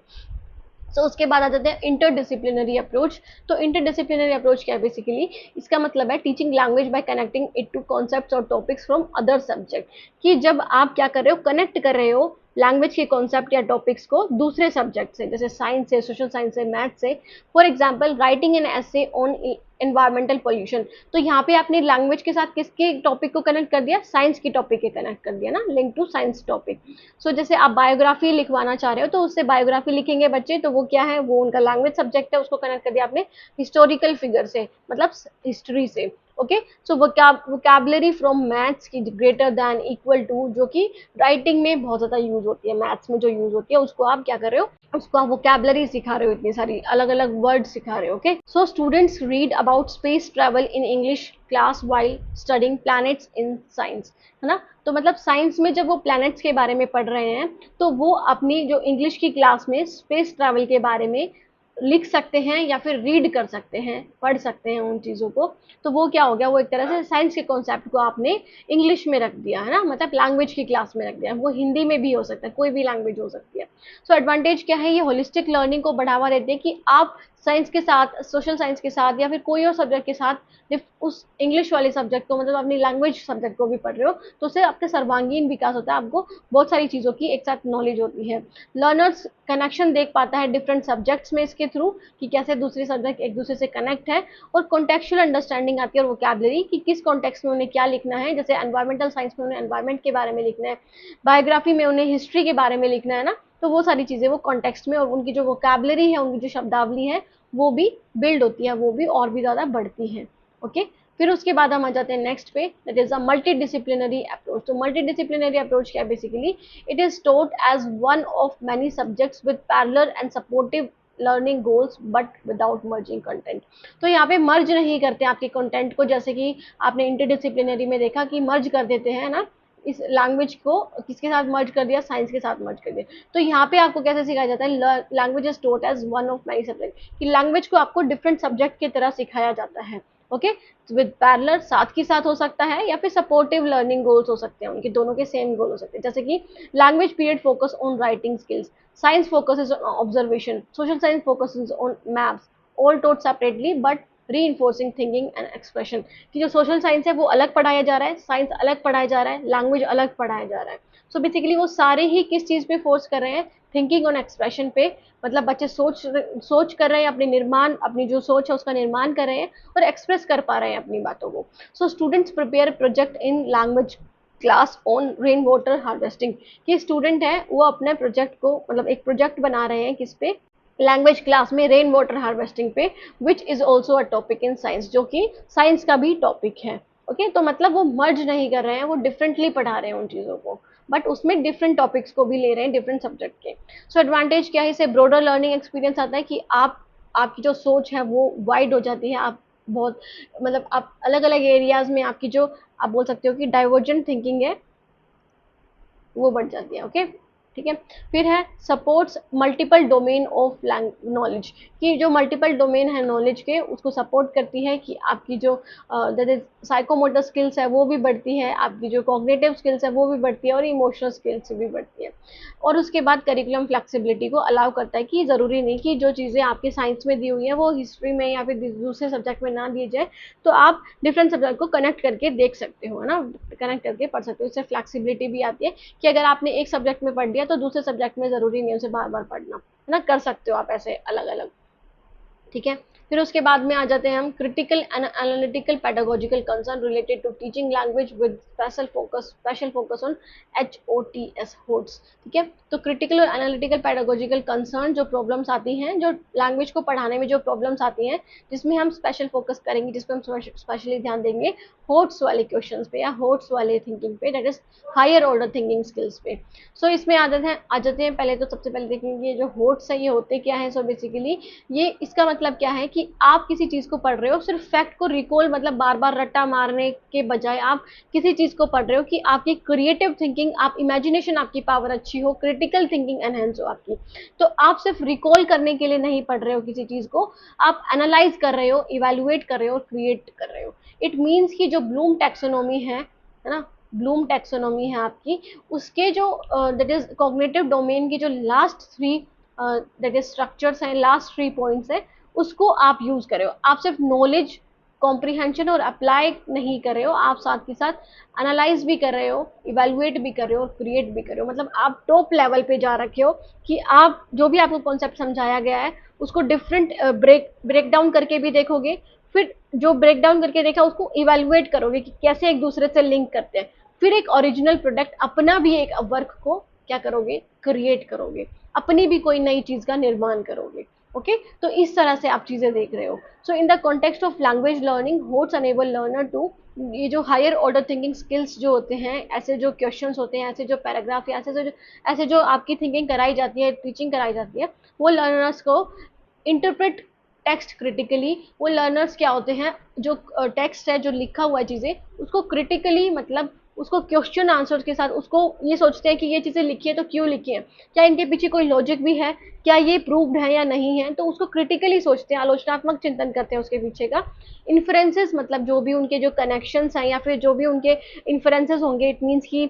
सो उसके बाद आ जाते हैं इंटरडिसिप्लिनरी अप्रोच। तो इंटरडिसिप्लिनरी अप्रोच क्या है, बेसिकली इसका मतलब है teaching language by connecting it to concepts और टॉपिक्स फ्रॉम अदर सब्जेक्ट, कि जब आप क्या कर रहे हो, कनेक्ट कर रहे हो लैंग्वेज के कॉन्सेप्ट या टॉपिक्स को दूसरे सब्जेक्ट से, जैसे साइंस से, सोशल साइंस से, मैथ से। For example writing an essay on environmental pollution, तो यहाँ पे आपने लैंग्वेज के साथ किसके टॉपिक को कनेक्ट कर दिया, साइंस की टॉपिक के कनेक्ट कर दिया ना, लिंक टू साइंस टॉपिक। सो जैसे आप बायोग्राफी लिखवाना चाह रहे हो, तो उससे बायोग्राफी लिखेंगे बच्चे, तो वो क्या है, वो उनका लैंग्वेज सब्जेक्ट है, उसको कनेक्ट कर दिया आपने हिस्टोरिकल फिगर से, मतलब हिस्ट्री से। Okay, so vocabulary from maths की ग्रेटर देन इक्वल टू, जो कि राइटिंग में बहुत ज्यादा यूज होती है, मैथ्स में जो यूज होती है उसको आप क्या कर रहे हो, उसको आप वोकैबुलरी सिखा रहे हो, इतनी सारी अलग अलग वर्ड सिखा रहे हो। Okay, so students read about space travel in English class while studying planets in science, है ना। तो मतलब साइंस में जब वो प्लैनेट्स के बारे में पढ़ रहे हैं, तो वो अपनी जो इंग्लिश की क्लास में स्पेस ट्रैवल के बारे में लिख सकते हैं या फिर रीड कर सकते हैं, पढ़ सकते हैं उन चीज़ों को। तो वो क्या हो गया, वो एक तरह से साइंस के कॉन्सेप्ट को आपने इंग्लिश में रख दिया, है ना, मतलब लैंग्वेज की क्लास में रख दिया। वो हिंदी में भी हो सकता है, कोई भी लैंग्वेज हो सकती है। सो एडवांटेज क्या है, ये होलिस्टिक लर्निंग को बढ़ावा देते हैं कि आप साइंस के साथ, सोशल साइंस के साथ, या फिर कोई और सब्जेक्ट के साथ उस इंग्लिश वाले सब्जेक्ट को, मतलब अपनी लैंग्वेज सब्जेक्ट को भी पढ़ रहे हो, तो उससे आपका सर्वांगीण विकास होता है, आपको बहुत सारी चीज़ों की एक साथ नॉलेज होती है। लर्नर्स कनेक्शन देख पाता है डिफरेंट सब्जेक्ट्स में इसके थ्रू, कि कैसे दूसरे सब्जेक्ट एक दूसरे से कनेक्ट है, और कॉन्टेक्चुअल अंडरस्टैंडिंग आती है, और वोकैबुलरी कि किस कॉन्टेक्स्ट में उन्हें क्या लिखना है, जैसे एनवायरमेंटल साइंस में उन्हें एनवायरमेंट के बारे में लिखना है, बायोग्राफी में उन्हें हिस्ट्री के बारे में लिखना है ना, तो वो सारी चीज़ें वो कॉन्टेक्स्ट में, और उनकी जो वोकैबुलरी है, उनकी जो शब्दावली है, वो भी बिल्ड होती है, वो भी और भी ज़्यादा बढ़ती है। ओके, फिर उसके बाद हम आ जाते हैं नेक्स्ट पे, that is a multidisciplinary approach. तो मल्टीडिसिप्लिनरी अप्रोच क्या है, basically it is taught as one of many subjects with parallel and supportive learning goals but without merging content. तो यहाँ पे मर्ज नहीं करते आपके कंटेंट को, जैसे कि आपने इंटरडिसिप्लिनरी में देखा कि मर्ज कर देते हैं ना, इस लैंग्वेज को किसके साथ मर्ज कर दिया, साइंस के साथ मर्ज कर दिया। तो यहाँ पे आपको कैसे सिखाया जाता है, language is taught as one of many subject, कि लैंग्वेज को आपको डिफरेंट सब्जेक्ट की तरह सिखाया जाता है। ओके, विद पैरेलल, साथ के साथ हो सकता है, या फिर सपोर्टिव लर्निंग गोल्स हो सकते हैं, उनके दोनों के सेम गोल हो सकते हैं, जैसे कि language period focus on writing skills, science focuses on observation, social science focuses on maps, all taught separately but reinforcing thinking and expression, कि जो सोशल साइंस है वो अलग पढ़ाया जा रहा है, साइंस अलग पढ़ाया जा रहा है, लैंग्वेज अलग पढ़ाया जा रहा है। सो बेसिकली वो सारे ही किस चीज़ पे फोर्स कर रहे हैं, थिंकिंग ऑन एक्सप्रेशन पे, मतलब बच्चे सोच कर रहे हैं, अपने निर्माण, अपनी जो सोच है उसका निर्माण कर रहे हैं, और एक्सप्रेस कर पा रहे हैं अपनी बातों को। So students prepare project in language class on rain water harvesting, कि स्टूडेंट है वो अपने प्रोजेक्ट को, मतलब एक प्रोजेक्ट बना रहे हैं किस पे, लैंग्वेज क्लास में, रेन वाटर हार्वेस्टिंग पे, which is also a topic in science, जो कि साइंस का भी टॉपिक है। ओके, तो मतलब वो मर्ज नहीं कर रहे हैं, वो डिफरेंटली पढ़ा रहे हैं उन चीज़ों को, बट उसमें डिफरेंट टॉपिक्स को भी ले रहे हैं, डिफरेंट सब्जेक्ट के। सो एडवांटेज क्या है, इससे ब्रॉडर लर्निंग एक्सपीरियंस आता है, कि आपकी जो सोच है वो वाइड हो जाती है, आप बहुत, मतलब आप अलग अलग एरियाज में आपकी जो, आप बोल सकते हो कि डाइवर्जेंट थिंकिंग है, वो बढ़ जाती है। ओके, ठीक है। फिर है supports multiple domain of knowledge, कि जो मल्टीपल डोमेन है नॉलेज के उसको सपोर्ट करती है, कि आपकी जो दैट इज साइकोमोटर स्किल्स है वो भी बढ़ती है, आपकी जो कॉग्निटिव स्किल्स है वो भी बढ़ती है, और इमोशनल स्किल्स भी बढ़ती है। और उसके बाद करिकुलम फ्लेक्सिबिलिटी को अलाउ करता है कि ज़रूरी नहीं कि जो चीज़ें आपके साइंस में दी हुई हैं वो हिस्ट्री में या फिर दूसरे सब्जेक्ट में ना दी जाए, तो आप डिफरेंट सब्जेक्ट को कनेक्ट करके देख सकते हो, है ना, कनेक्ट करके पढ़ सकते हो। इससे फ्लेक्सिबिलिटी भी आती है कि अगर आपने एक सब्जेक्ट में पढ़ लिया तो दूसरे सब्जेक्ट में ज़रूरी नहीं है उसे बार बार पढ़ना, है ना, कर सकते हो आप ऐसे अलग अलग। ठीक है। फिर उसके बाद में आ जाते हैं हम critical and analytical pedagogical concern related to teaching language with special focus on HOTS HOTS. ठीक है। तो क्रिटिकल और एनालिटिकल पेडागोजिकल कंसर्न जो प्रॉब्लम्स आती हैं, जो लैंग्वेज को पढ़ाने में जो प्रॉब्लम्स आती हैं, जिसमें हम स्पेशल फोकस करेंगे, जिसमें हम स्पेशली ध्यान देंगे होट्स वाले क्वेश्चंस पे या होट्स वाले थिंकिंग पे, that is higher order thinking skills पे। सो इसमें आ जाते हैं पहले तो सबसे पहले देखेंगे जो होट्स है ये होते क्या है। सो बेसिकली ये इसका मतलब क्या है कि आप किसी चीज को पढ़ रहे हो, सिर्फ फैक्ट को रिकॉल मतलब बार बार रट्टा मारने के बजाय आप किसी चीज को पढ़ रहे हो कि आपकी क्रिएटिव थिंकिंग, आप इमेजिनेशन, आपकी पावर अच्छी हो, क्रिटिकल थिंकिंग एनहेंस हो आपकी। तो आप सिर्फ रिकॉल करने के लिए नहीं पढ़ रहे हो किसी चीज को, आप एनालाइज कर रहे हो, इवेल्युएट कर रहे हो, क्रिएट कर रहे हो। इट मीन्स कि जो ब्लूम टैक्सोनॉमी है ना, ब्लूम टैक्सोनॉमी है आपकी, उसके जो दैट इज कॉग्निटिव डोमेन की जो last three that is structures हैं, लास्ट 3 पॉइंट्स हैं, उसको आप यूज कर रहे हो। आप सिर्फ नॉलेज कॉम्प्रिहेंशन और अप्लाई नहीं कर रहे हो, आप साथ के साथ एनालाइज भी कर रहे हो, इवेलुएट भी कर रहे हो और क्रिएट भी कर रहे हो। मतलब आप टॉप लेवल पे जा रखे हो कि आप जो भी आपको कॉन्सेप्ट समझाया गया है उसको डिफरेंट ब्रेक डाउन करके भी देखोगे, फिर जो ब्रेक डाउन करके देखा उसको इवेलुएट करोगे कि कैसे एक दूसरे से लिंक करते हैं, फिर एक ओरिजिनल प्रोडक्ट अपना भी एक वर्क को क्या करोगे, क्रिएट करोगे, अपनी भी कोई नई चीज का निर्माण करोगे। ओके तो इस तरह से आप चीजें देख रहे हो। So in the context of language learning HOTS enable learner to, ये जो हायर ऑर्डर थिंकिंग स्किल्स जो होते हैं, ऐसे जो क्वेश्चंस होते हैं, ऐसे जो पैराग्राफ या ऐसे जो आपकी थिंकिंग कराई जाती है, टीचिंग कराई जाती है, वो लर्नर्स को इंटरप्रेट टेक्स्ट क्रिटिकली। वो लर्नर्स क्या होते हैं, जो टेक्स्ट है, जो लिखा हुआ चीज़ें, उसको क्रिटिकली मतलब उसको क्वेश्चन आंसर के साथ उसको ये सोचते हैं कि ये चीज़ें लिखी है तो क्यों लिखी है, क्या इनके पीछे कोई लॉजिक भी है, क्या ये प्रूव्ड है या नहीं है, तो उसको क्रिटिकली सोचते हैं, आलोचनात्मक चिंतन करते हैं उसके पीछे का। इन्फ्रेंसेस मतलब जो भी उनके जो कनेक्शंस हैं या फिर जो भी उनके इन्फ्रेंसेस होंगे, इट मीन्स की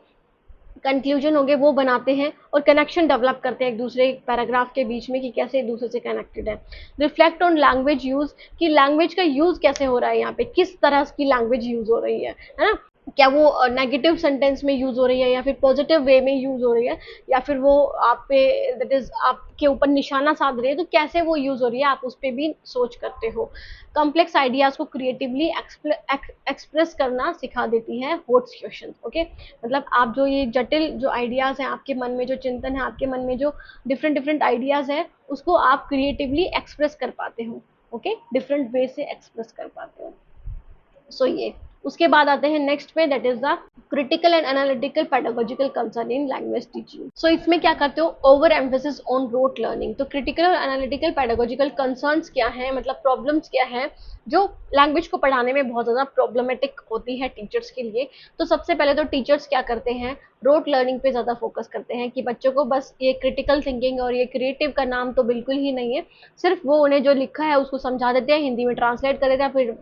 कंक्लूजन होंगे, वो बनाते हैं और कनेक्शन डेवलप करते हैं एक दूसरे पैराग्राफ के बीच में कि कैसे एक दूसरे से कनेक्टेड है। रिफ्लेक्ट ऑन लैंग्वेज यूज, कि लैंग्वेज का यूज कैसे हो रहा है, यहाँ पे किस तरह की लैंग्वेज यूज हो रही है ना, क्या वो नेगेटिव सेंटेंस में यूज हो रही है या फिर पॉजिटिव वे में यूज हो रही है, या फिर वो आप पे दैट इज आपके ऊपर निशाना साध रही है, तो कैसे वो यूज हो रही है आप उस पर भी सोच करते हो। कॉम्प्लेक्स आइडियाज को क्रिएटिवली एक्सप्रेस करना सिखा देती है होट्स क्वेश्चन। ओके मतलब आप जो ये जटिल जो आइडियाज हैं आपके मन में, जो चिंतन है आपके मन में, जो डिफरेंट डिफरेंट आइडियाज है, उसको आप क्रिएटिवली एक्सप्रेस कर पाते हो। ओके डिफरेंट वे से एक्सप्रेस कर पाते हो। सो ये उसके बाद आते हैं नेक्स्ट पे, that is the critical and analytical pedagogical concern in language teaching. So इसमें क्या करते हो, over emphasis on rote learning. तो क्रिटिकल और एनालिटिकल पेडागोजिकल कंसर्न्स क्या है, मतलब प्रॉब्लम्स क्या है जो लैंग्वेज को पढ़ाने में बहुत ज्यादा प्रॉब्लमेटिक होती है टीचर्स के लिए। तो सबसे पहले तो टीचर्स क्या करते हैं, रोट लर्निंग पे ज्यादा फोकस करते हैं कि बच्चों को बस ये क्रिटिकल थिंकिंग और ये क्रिएटिव का नाम तो बिल्कुल ही नहीं है, सिर्फ वो उन्हें जो लिखा है उसको समझा देते हैं, हिंदी में ट्रांसलेट कर देते हैं, फिर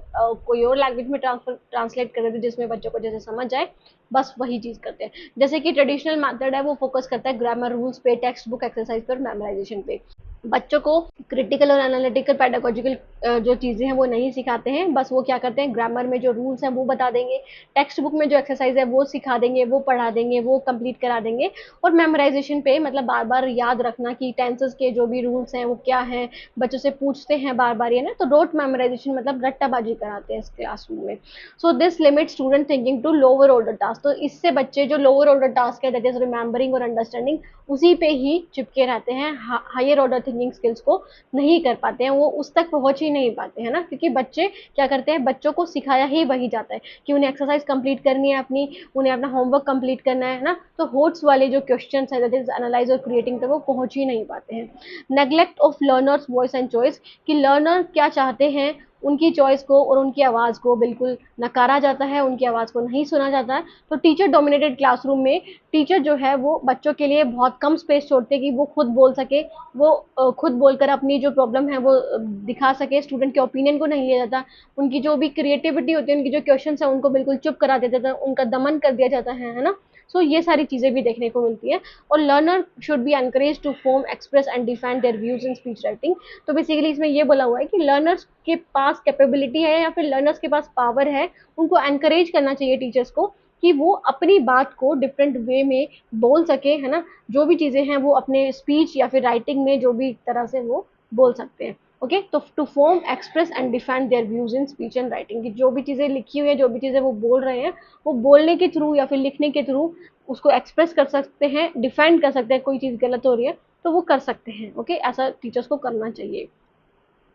कोई और लैंग्वेज में ट्रांसलेट कर देते हैं जिसमें बच्चों को जैसे समझ आए, बस वही चीज करते हैं। जैसे कि ट्रेडिशनल मेथड है वो फोकस करता है ग्रामर रूल्स पे, टेक्स्ट बुक एक्सरसाइज पर, मेमोराइजेशन पे। बच्चों को क्रिटिकल और एनालिटिकल पेडागोजिकल जो चीज़ें हैं वो नहीं सिखाते हैं, बस वो क्या करते हैं, ग्रामर में जो रूल्स हैं वो बता देंगे, टेक्स्ट बुक में जो एक्सरसाइज है वो सिखा देंगे, वो पढ़ा देंगे, वो कंप्लीट करा देंगे। और मेमोराइजेशन पे मतलब बार बार याद रखना कि टेंसेस के जो भी रूल्स हैं वो क्या हैं, बच्चों से पूछते हैं बार बार, ये ना, तो रोट मेमोराइजेशन मतलब रट्टाबाजी कराते हैं इस क्लासरूम में। So this limit student thinking to lower order task. तो इससे बच्चे जो लोअर ऑर्डर टास्क है, दैट इज रिमेंबरिंग और अंडरस्टैंडिंग, उसी पे ही चिपके रहते हैं, हायर ऑर्डर थिंकिंग स्किल्स को नहीं कर पाते हैं, वो उस तक पहुंच ही नहीं पाते हैं ना, क्योंकि बच्चे क्या करते हैं, बच्चों को सिखाया ही वही जाता है कि उन्हें एक्सरसाइज कंप्लीट करनी है अपनी, उन्हें अपना होमवर्क कंप्लीट करना है ना, तो होट्स वाले जो क्वेश्चन है, दैट इज एनालाइज और क्रिएटिंग, तक वो पहुंच ही नहीं पाते हैं। Neglect of learners voice and choice, कि लर्नर क्या चाहते हैं उनकी चॉइस को और उनकी आवाज़ को बिल्कुल नकारा जाता है, उनकी आवाज़ को नहीं सुना जाता है। तो टीचर डोमिनेटेड क्लासरूम में टीचर जो है वो बच्चों के लिए बहुत कम स्पेस छोड़ते हैं कि वो खुद बोल सके, वो खुद बोलकर अपनी जो प्रॉब्लम है वो दिखा सके, स्टूडेंट के ओपिनियन को नहीं लिया जाता, उनकी जो भी क्रिएटिविटी होती है, उनकी जो क्वेश्चन है उनको बिल्कुल चुप करा दिया जाता है, उनका दमन कर दिया जाता है ना। सो ये सारी चीज़ें भी देखने को मिलती है। और learner should be encourage to form, express and defend their views in speech writing. तो बेसिकली इसमें ये बोला हुआ है कि लर्नर्स के पास कैपेबिलिटी है या फिर लर्नर्स के पास पावर है, उनको एनकरेज करना चाहिए टीचर्स को कि वो अपनी बात को डिफरेंट वे में बोल सके, है ना। जो भी चीज़ें हैं वो अपने स्पीच या फिर राइटिंग में जो भी तरह से वो बोल सकते हैं। ओके, तो to form, express and defend their views in speech and writing, की जो भी चीज़ें लिखी हुई है, जो भी चीज़ें वो बोल रहे हैं, वो बोलने के थ्रू या फिर लिखने के थ्रू उसको एक्सप्रेस कर सकते हैं, डिफेंड कर सकते हैं, कोई चीज़ गलत हो रही है तो वो कर सकते हैं। ओके, ऐसा टीचर्स को करना चाहिए।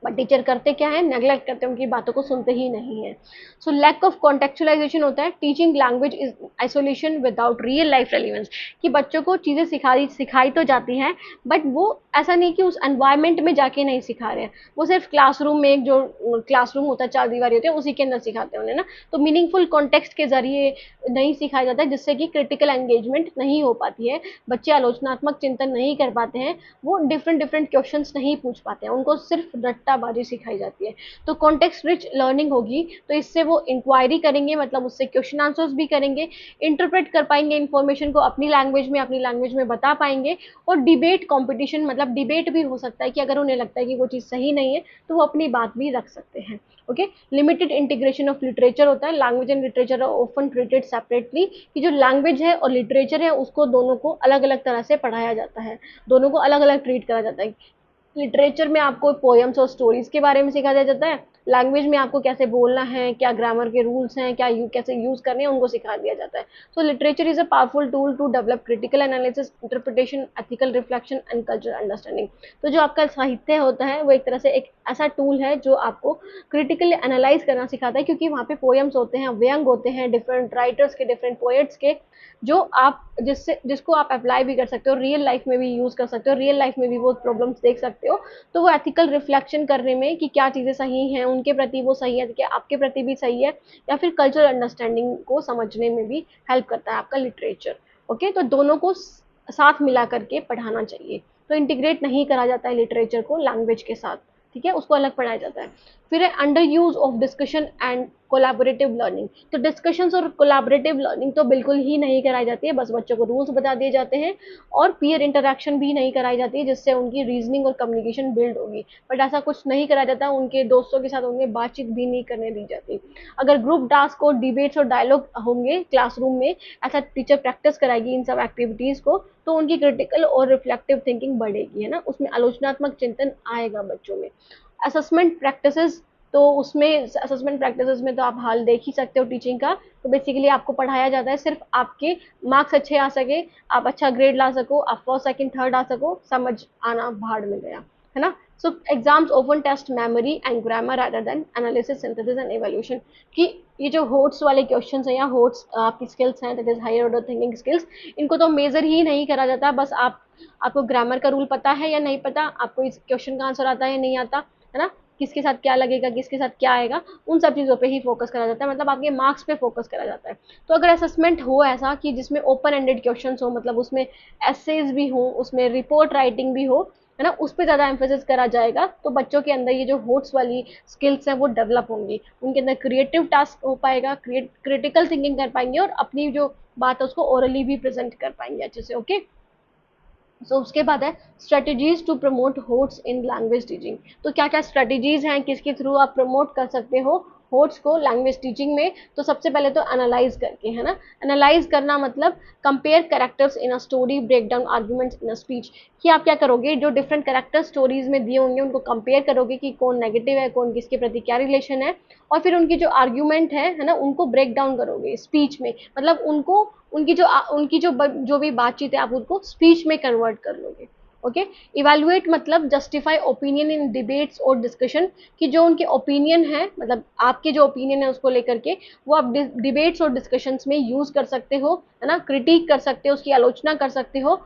बट टीचर करते क्या है, नेग्लेक्ट करते हैं, उनकी बातों को सुनते ही नहीं है। सो लैक ऑफ कॉन्टेक्चुअलाइजेशन होता है, teaching language is isolation without real life relevance, कि बच्चों को चीज़ें सिखाई तो जाती हैं, बट वो ऐसा नहीं कि उस एनवायरमेंट में जाके नहीं सिखा रहे हैं, वो सिर्फ क्लासरूम में, एक जो क्लासरूम होता है, चार दीवारी होती है, उसी के अंदर सिखाते हैं उन्हें ना। तो मीनिंगफुल कॉन्टेक्स्ट के जरिए नहीं सिखाया जाता है, जिससे कि क्रिटिकल एंगेजमेंट नहीं हो पाती है, बच्चे आलोचनात्मक चिंतन नहीं कर पाते हैं, वो डिफरेंट डिफरेंट क्वेश्चंस नहीं पूछ पाते हैं, उनको सिर्फ रट्टाबाजी सिखाई जाती है। तो कॉन्टेक्स्ट रिच लर्निंग होगी तो इससे वो इंक्वायरी करेंगे, मतलब उससे क्वेश्चन आंसर्स भी करेंगे, इंटरप्रेट कर पाएंगे इन्फॉर्मेशन को अपनी लैंग्वेज में बता पाएंगे। और डिबेट कॉम्पिटिशन, मतलब डिबेट भी हो सकता है कि अगर उन्हें लगता है कि वो चीज़ सही नहीं है तो वो अपनी बात भी रख सकते हैं। Okay, limited integration of literature होता है, language and literature are often treated separately, कि जो लैंग्वेज है और लिटरेचर है उसको दोनों को अलग अलग तरह से पढ़ाया जाता है, दोनों को अलग अलग ट्रीट करा जाता है। लिटरेचर में आपको पोएम्स और स्टोरीज के बारे में सिखाया जाता है, लैंग्वेज में आपको कैसे बोलना है, क्या ग्रामर के रूल्स हैं, क्या कैसे यूज करने हैं, उनको सिखा दिया जाता है। So literature is a powerful tool to develop critical analysis, interpretation, ethical reflection and cultural understanding. तो जो आपका साहित्य होता है वो एक तरह से एक ऐसा टूल है जो आपको क्रिटिकली एनालाइज करना सिखाता है, क्योंकि वहाँ पे पोएम्स होते हैं, व्यंग होते हैं, डिफरेंट राइटर्स के, डिफरेंट पोएट्स के, जो आप जिसको आप अप्लाई भी कर सकते हो, रियल लाइफ में भी यूज कर सकते हो, रियल लाइफ में भी वो प्रॉब्लम्स देख सकते हो। तो वो एथिकल रिफ्लेक्शन करने में कि क्या चीज़ें सही हैं, उनके प्रति वो सही है, क्या आपके प्रति भी सही है, या फिर कल्चरल अंडरस्टैंडिंग को समझने में भी हेल्प करता है आपका लिटरेचर। ओके, तो दोनों को साथ मिला करके पढ़ाना चाहिए। तो इंटीग्रेट नहीं करा जाता है लिटरेचर को लैंग्वेज के साथ, ठीक है, उसको अलग पढ़ाया जाता है। फिर है under use of discussion and collaborative learning. तो डिस्कशंस और कोलैबोरेटिव लर्निंग तो बिल्कुल ही नहीं कराई जाती है, बस बच्चों को रूल्स बता दिए जाते हैं, और पीयर इंटरेक्शन भी नहीं कराई जाती है, जिससे उनकी रीजनिंग और कम्युनिकेशन बिल्ड होगी। बट ऐसा कुछ नहीं कराया जाता, उनके दोस्तों के साथ उन्हें बातचीत भी नहीं करने दी जाती। अगर ग्रुप टास्क और डिबेट्स और डायलॉग होंगे क्लासरूम में, ऐसा टीचर प्रैक्टिस कराएगी इन सब एक्टिविटीज को, तो उनकी क्रिटिकल और रिफ्लेक्टिव थिंकिंग बढ़ेगी, है ना, उसमें आलोचनात्मक चिंतन आएगा बच्चों में। असेसमेंट प्रैक्टिसेस, तो उसमें असेसमेंट प्रैक्टिसेस में तो आप हाल देख ही सकते हो टीचिंग का। तो बेसिकली आपको पढ़ाया जाता है सिर्फ आपके मार्क्स अच्छे आ सके, आप अच्छा ग्रेड ला सको, आप फर्स्ट सेकंड थर्ड आ सको, समझ आना भाड़ में गया, है ना। So exams often test memory and grammar rather than analysis, synthesis and evaluation, कि ये जो होट्स वाले क्वेश्चंस हैं या होट्स आपकी स्किल्स हैं, that is higher order thinking skills, इनको तो मेजर ही नहीं करा जाता। बस आपको ग्रामर का रूल पता है या नहीं पता, आपको इस क्वेश्चन का आंसर आता है या नहीं आता, है ना, किसके साथ क्या लगेगा, किसके साथ क्या आएगा, उन सब चीज़ों पे ही फोकस करा जाता है, मतलब आपके मार्क्स पे फोकस करा जाता है। तो अगर असेसमेंट हो ऐसा कि जिसमें ओपन एंडेड क्वेश्चंस हो, मतलब उसमें एसेज भी हो, उसमें रिपोर्ट राइटिंग भी हो, है ना, उस पर ज़्यादा एम्फेसिस करा जाएगा, तो बच्चों के अंदर ये जो होट्स वाली स्किल्स हैं वो डेवलप होंगी, उनके अंदर क्रिएटिव टास्क हो पाएगा, क्रिटिकल थिंकिंग कर पाएंगे, और अपनी जो बात है उसको ओरली भी प्रेजेंट कर पाएंगे अच्छे से। ओके, सो उसके बाद है strategies to promote HOTS in language teaching. तो क्या क्या स्ट्रेटेजीज हैं, किसके थ्रू आप प्रमोट कर सकते हो होट्स को लैंग्वेज टीचिंग में। तो सबसे पहले तो एनालाइज करके, है ना, एनालाइज करना मतलब compare characters in a story, break down arguments in a speech, कि आप क्या करोगे, जो डिफरेंट कैरेक्टर स्टोरीज में दिए होंगे उनको कंपेयर करोगे कि कौन नेगेटिव है, कौन किसके प्रति क्या रिलेशन है, और फिर उनकी जो आर्ग्यूमेंट है ना, उनको ब्रेक डाउन करोगे स्पीच में, मतलब उनको उनकी जो भी बातचीत है आप उनको स्पीच में कन्वर्ट कर लोगे। ओके, इवेल्युएट मतलब जस्टिफाई ओपिनियन इन डिबेट्स और डिस्कशन, कि जो उनके ओपिनियन है, मतलब आपके जो ओपिनियन है उसको लेकर के वो आप डिबेट्स और डिस्कशंस में यूज कर सकते हो, है ना, क्रिटिक कर सकते हो, उसकी आलोचना कर सकते हो,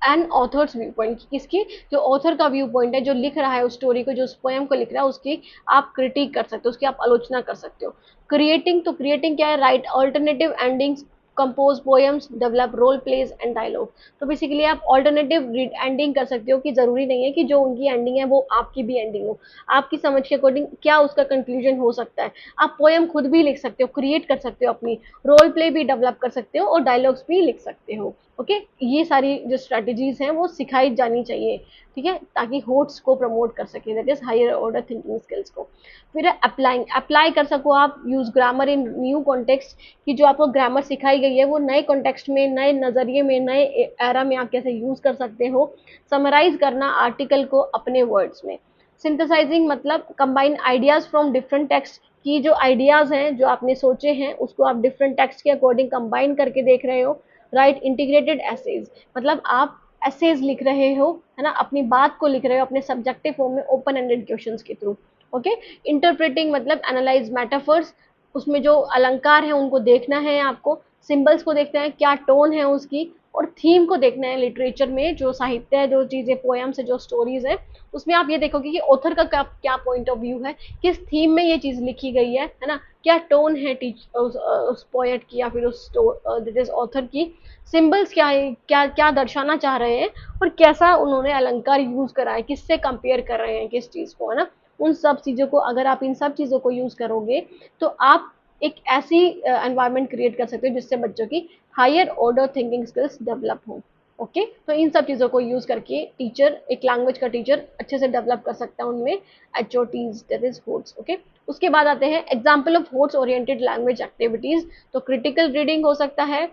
एंड ऑथर्स व्यू पॉइंट, किसकी, जो ऑथर का व्यू पॉइंट है, जो लिख रहा है उस स्टोरी को, जो उस पोएम को लिख रहा है, उसकी आप क्रिटिक कर सकते हो, उसकी आप आलोचना कर सकते हो। क्रिएटिंग, तो क्रिएटिंग क्या है, write alternative endings, compose poems, develop role plays and dialogue. तो बेसिकली आप ऑल्टरनेटिव एंडिंग कर सकते हो, कि जरूरी नहीं है कि जो उनकी एंडिंग है वो आपकी भी एंडिंग हो, आपकी समझ के अकॉर्डिंग क्या उसका कंक्लूजन हो सकता है। आप पोएम खुद भी लिख सकते हो, क्रिएट कर सकते हो अपनी, रोल प्ले भी डेवलप कर सकते हो और डायलॉग्स भी लिख सकते हो। ओके, ये सारी जो स्ट्रेटजीज हैं वो सिखाई जानी चाहिए, ठीक है, ताकि होट्स को प्रमोट कर सके, that is higher order thinking skills को। फिर अप्लाइंग, अप्लाई कर सको आप, use grammar in new context, कि जो आपको ग्रामर सिखाई गई है वो नए कॉन्टेक्स्ट में, नए नजरिए में, नए एरा में आप कैसे यूज कर सकते हो। समराइज करना आर्टिकल को अपने वर्ड्स में। सिंथेसाइजिंग मतलब combine ideas from different text, की जो आइडियाज हैं जो आपने सोचे हैं उसको आप डिफरेंट टेक्स्ट के अकॉर्डिंग कंबाइन करके देख रहे हो। राइट इंटीग्रेटेड एसेज, मतलब आप एसेज लिख रहे हो, है ना, अपनी बात को लिख रहे हो अपने सब्जेक्टिव फॉर्म में ओपन एंडेड क्वेश्चंस के थ्रू। ओके, इंटरप्रेटिंग मतलब एनालाइज मेटाफर्स, उसमें जो अलंकार है उनको देखना है आपको, सिंबल्स को देखना है क्या टोन है उसकी, और थीम को देखना है, लिटरेचर में जो साहित्य है, जो चीजें पोएम्स है, जो स्टोरीज है, उसमें आप ये देखोगे कि ऑथर का क्या पॉइंट ऑफ व्यू है, किस थीम में ये चीज लिखी गई है ना, क्या टोन है उस पोएट की या फिर उस ऑथर की, सिंबल्स क्या है, क्या क्या दर्शाना चाह रहे हैं, और कैसा उन्होंने अलंकार यूज करा है, किससे कंपेयर कर रहे हैं किस चीज को, है ना, उन सब चीजों को, अगर आप इन सब चीजों को यूज करोगे तो आप एक ऐसी एनवायरनमेंट क्रिएट कर सकते हो जिससे बच्चों की higher order thinking skills develop हो। ओके, तो इन सब चीजों को यूज करके टीचर, एक लैंग्वेज का टीचर अच्छे से डेवलप कर सकता है उनमें एचओटीज, दैट इज होट्स। ओके, उसके बाद आते हैं example of होट्स oriented language activities. तो क्रिटिकल रीडिंग हो सकता है,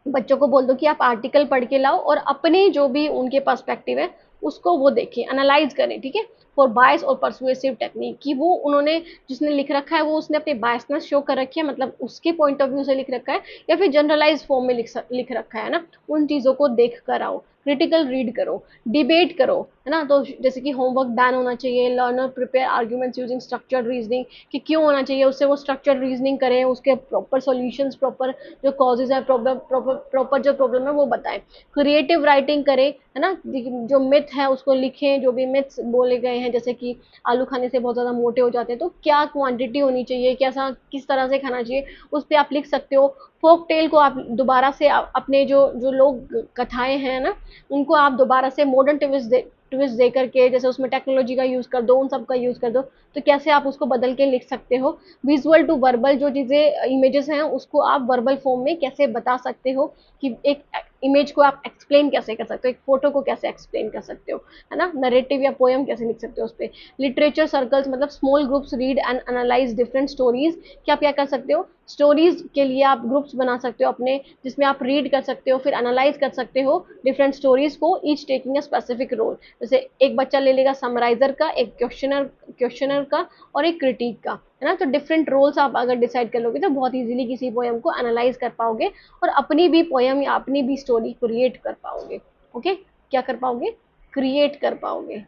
बच्चों को बोल दो कि आप आर्टिकल पढ़ के लाओ और अपने जो भी उनके पर्सपेक्टिव है उसको वो देखें, एनालाइज करें, ठीक है। फॉर बायस और परसुएसिव टेक्निक, कि वो उन्होंने जिसने लिख रखा है वो उसने अपनी बायसनेस शो कर रखी है, मतलब उसके पॉइंट ऑफ व्यू से लिख रखा है, या फिर जनरलाइज फॉर्म में लिख रखा है ना, उन चीजों को देख कर आओ। क्रिटिकल रीड करो, डिबेट करो, है ना, तो जैसे कि होमवर्क बैन होना चाहिए, learner prepare arguments using structured reasoning, कि क्यों होना चाहिए, उससे वो स्ट्रक्चर्ड रीजनिंग करें, उसके प्रॉपर सॉल्यूशंस, प्रॉपर जो कॉजेज है, प्रॉपर जो प्रॉब्लम है वो बताएं। क्रिएटिव राइटिंग करें, है ना, जो मिथ है उसको लिखें, जो भी मिथ्स बोले गए हैं, जैसे कि आलू खाने से बहुत ज्यादा मोटे हो जाते हैं, तो क्या क्वांटिटी होनी चाहिए, कैसा किस तरह से खाना चाहिए, उस पर आप लिख सकते हो। फोक टेल को आप दोबारा से अपने जो जो लोग कथाएं हैं ना, उनको आप दोबारा से मॉडर्न ट्विस्ट दे करके, जैसे उसमें टेक्नोलॉजी का यूज कर दो, उन सब का यूज कर दो, तो कैसे आप उसको बदल के लिख सकते हो। विजुअल टू वर्बल, जो चीजें इमेजेस हैं उसको आप वर्बल फॉर्म में कैसे बता सकते हो, कि एक इमेज को आप एक्सप्लेन कैसे कर सकते हो, एक फोटो को कैसे एक्सप्लेन कर सकते हो, है ना, नरेटिव या पोएम कैसे लिख सकते हो उस पर। लिटरेचर सर्कल्स मतलब small groups read and analyse different stories, कि आप क्या कर सकते हो, स्टोरीज के लिए आप ग्रुप्स बना सकते हो अपने, जिसमें आप रीड कर सकते हो, फिर एनालाइज कर सकते हो डिफरेंट स्टोरीज को, each taking a specific role. जैसे एक बच्चा ले लेगा समराइजर का, एक क्वेश्चनर का, और एक क्रिटिक का, है ना, तो डिफरेंट रोल्स आप अगर डिसाइड कर लोगे तो बहुत इजीली किसी पोएम को एनालाइज कर पाओगे और अपनी भी पोएम या अपनी भी स्टोरी क्रिएट कर पाओगे। ओके, क्या कर पाओगे, क्रिएट कर पाओगे।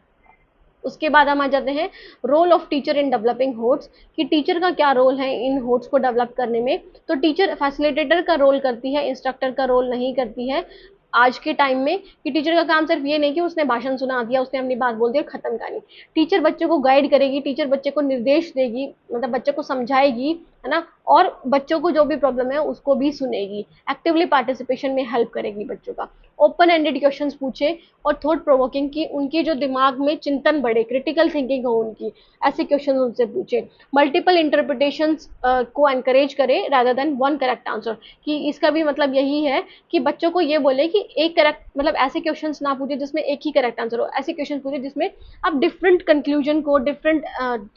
उसके बाद हम आ जाते हैं role of teacher in developing HOTS, कि टीचर का क्या रोल है इन होट्स को डेवलप करने में। तो टीचर फैसिलिटेटर का रोल करती है, इंस्ट्रक्टर का रोल नहीं करती है आज के टाइम में। कि टीचर का काम सिर्फ ये नहीं कि उसने भाषण सुना दिया, उसने अपनी बात बोल दी और खत्म कहानी। टीचर बच्चों को गाइड करेगी, टीचर बच्चे को निर्देश देगी, मतलब बच्चे को समझाएगी, है ना, और बच्चों को जो भी प्रॉब्लम है उसको भी सुनेगी, एक्टिवली पार्टिसिपेशन में हेल्प करेगी बच्चों का। ओपन एंडेड क्वेश्चंस पूछे और थॉट प्रोवोकिंग, की उनकी जो दिमाग में चिंतन बढ़े, क्रिटिकल थिंकिंग हो उनकी, ऐसे क्वेश्चन उनसे पूछे। मल्टीपल इंटरप्रिटेशंस को एनकरेज करे rather than one correct answer, कि इसका भी मतलब यही है कि बच्चों को ये बोले कि एक करेक्ट, मतलब ऐसे क्वेश्चंस ना पूछे जिसमें एक ही करेक्ट आंसर हो, ऐसे क्वेश्चन पूछे जिसमें आप डिफरेंट कंक्लूजन को, डिफरेंट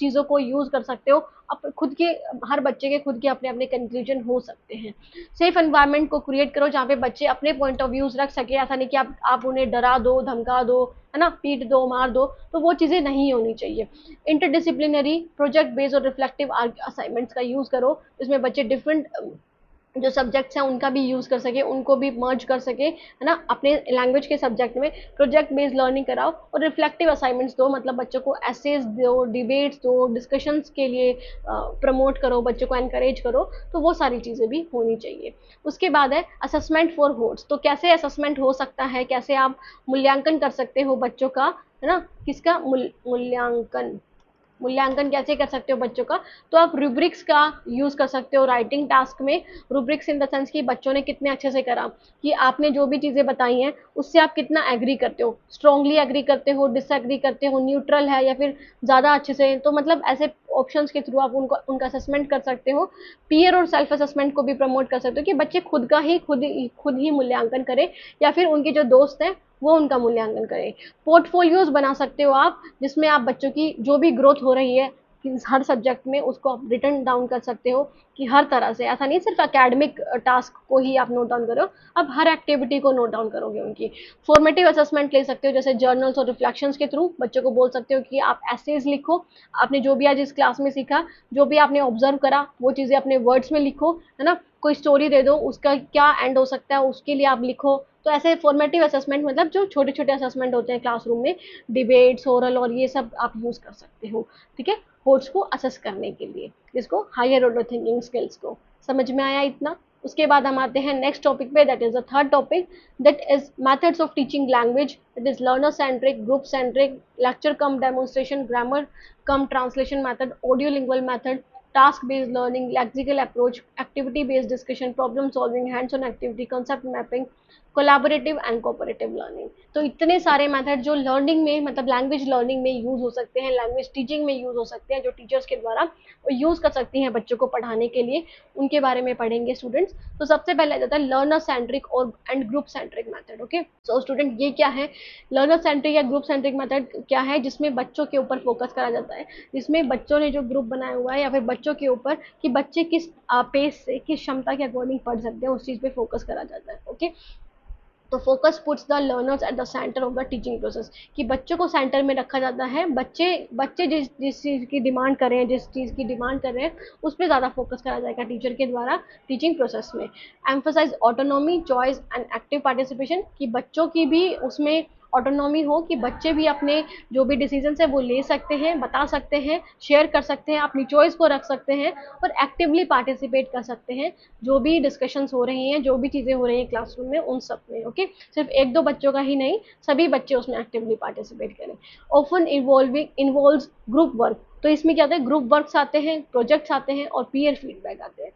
चीजों को यूज कर सकते हो। अब खुद के, हर बच्चे के खुद के अपने अपने कंक्लूजन हो सकते हैं। सेफ एनवायरनमेंट को क्रिएट करो जहाँ पे बच्चे अपने पॉइंट ऑफ व्यूज रख सके, ऐसा नहीं कि आप उन्हें डरा दो, धमका दो, है ना, पीट दो, मार दो, तो वो चीजें नहीं होनी चाहिए। इंटरडिसिप्लिनरी प्रोजेक्ट बेस्ड और रिफ्लेक्टिव असाइनमेंट्स का यूज करो, इसमें बच्चे डिफरेंट जो सब्जेक्ट्स हैं उनका भी यूज़ कर सके, उनको भी मर्ज कर सके, है ना, अपने लैंग्वेज के सब्जेक्ट में। प्रोजेक्ट बेस्ड लर्निंग कराओ और रिफ्लेक्टिव असाइनमेंट्स दो, मतलब बच्चों को एसेज दो, डिबेट्स दो, डिस्कशंस के लिए प्रमोट करो, बच्चों को एनकरेज करो। तो वो सारी चीज़ें भी होनी चाहिए। उसके बाद है असेसमेंट फॉर होट्स। तो कैसे असेसमेंट हो सकता है, कैसे आप मूल्यांकन कर सकते हो बच्चों का, है ना, किसका मूल्यांकन कैसे कर सकते हो बच्चों का। तो आप रूब्रिक्स का यूज कर सकते हो राइटिंग टास्क में। रूब्रिक्स इन द सेंस कि बच्चों ने कितने अच्छे से करा, कि आपने जो भी चीजें बताई हैं उससे आप कितना एग्री करते हो, स्ट्रांगली एग्री करते हो, डिसएग्री करते हो, न्यूट्रल है या फिर ज्यादा अच्छे से। तो मतलब ऐसे ऑप्शंस के थ्रू आप उनको उनका असेसमेंट कर सकते हो। पीयर और सेल्फ असेसमेंट को भी प्रमोट कर सकते हो कि बच्चे खुद का ही खुद ही मूल्यांकन करें, या फिर उनके जो दोस्त हैं वो उनका मूल्यांकन करें। पोर्टफोलियोज बना सकते हो आप, जिसमें आप बच्चों की जो भी ग्रोथ हो रही है कि हर सब्जेक्ट में उसको आप रिटर्न डाउन कर सकते हो, कि हर तरह से, ऐसा नहीं सिर्फ एकेडमिक टास्क को ही आप नोट डाउन करो, आप हर एक्टिविटी को नोट डाउन करोगे उनकी। फॉर्मेटिव असेसमेंट ले सकते हो, जैसे जर्नल्स और रिफ्लेक्शंस के थ्रू बच्चों को बोल सकते हो कि आप एसेज लिखो, आपने जो भी आज इस क्लास में सीखा, जो भी आपने ऑब्जर्व करा, वो चीजें अपने वर्ड्स में लिखो, है ना, कोई स्टोरी दे दो, उसका क्या एंड हो सकता है उसके लिए आप लिखो। तो ऐसे फॉर्मेटिव असेसमेंट, मतलब जो छोटे छोटे असेसमेंट होते हैं क्लासरूम में, डिबेट्स, ओरल और ये सब आप यूज कर सकते हो। ठीक है, कोर्स को असेस करने के लिए, जिसको हायर ऑर्डर थिंकिंग स्किल्स को। समझ में आया इतना? उसके बाद हम आते हैं नेक्स्ट टॉपिक पे, that is the third topic, that is methods of teaching language. That is learner centric, group centric, lecture come demonstration, grammar come translation method, audio lingual method, task based learning, lexical approach, activity based discussion, problem solving, hands on activity, concept mapping, collaborative and cooperative learning. तो इतने सारे मेथड जो लर्निंग में, मतलब लैंग्वेज लर्निंग में यूज हो सकते हैं, लैंग्वेज टीचिंग में यूज हो सकते हैं, जो टीचर्स के द्वारा यूज कर सकती हैं बच्चों को पढ़ाने के लिए, उनके बारे में पढ़ेंगे स्टूडेंट्स। तो सबसे पहले आ जाता है लर्नर सेंट्रिक और and group centric method. Okay, so student ये क्या है, लर्नर सेंट्रिक या ग्रुप सेंट्रिक मेथड क्या है, जिसमें बच्चों के ऊपर फोकस करा जाता है, जिसमें बच्चों ने जो ग्रुप बनाया हुआ है या फिर बच्चों के ऊपर, कि बच्चे किस पेस से, किस क्षमता के अकॉर्डिंग पढ़ सकते हैं, उस चीज पे फोकस करा जाता है। ओके, तो focus puts the learners at the centre of the teaching process, कि बच्चों को सेंटर में रखा जाता है। बच्चे बच्चे जिस जिस चीज़ की डिमांड कर रहे हैं, जिस चीज़ की डिमांड कर रहे हैं, उस पर ज़्यादा फोकस करा जाएगा टीचर के द्वारा टीचिंग प्रोसेस में। Emphasise autonomy, choice and active participation, कि बच्चों की भी उसमें ऑटोनॉमी हो, कि बच्चे भी अपने जो भी डिसीजन है वो ले सकते हैं, बता सकते हैं, शेयर कर सकते हैं, अपनी चॉइस को रख सकते हैं, और एक्टिवली पार्टिसिपेट कर सकते हैं जो भी डिस्कशंस हो रही हैं, जो भी चीज़ें हो रही हैं क्लासरूम में, उन सब में। ओके, सिर्फ एक दो बच्चों का ही नहीं, सभी बच्चे उसमें एक्टिवली पार्टिसिपेट करें। Often involves group work. तो इसमें क्या होता है, ग्रुप वर्क्स आते हैं, प्रोजेक्ट्स आते हैं और पीयर फीडबैक आते हैं।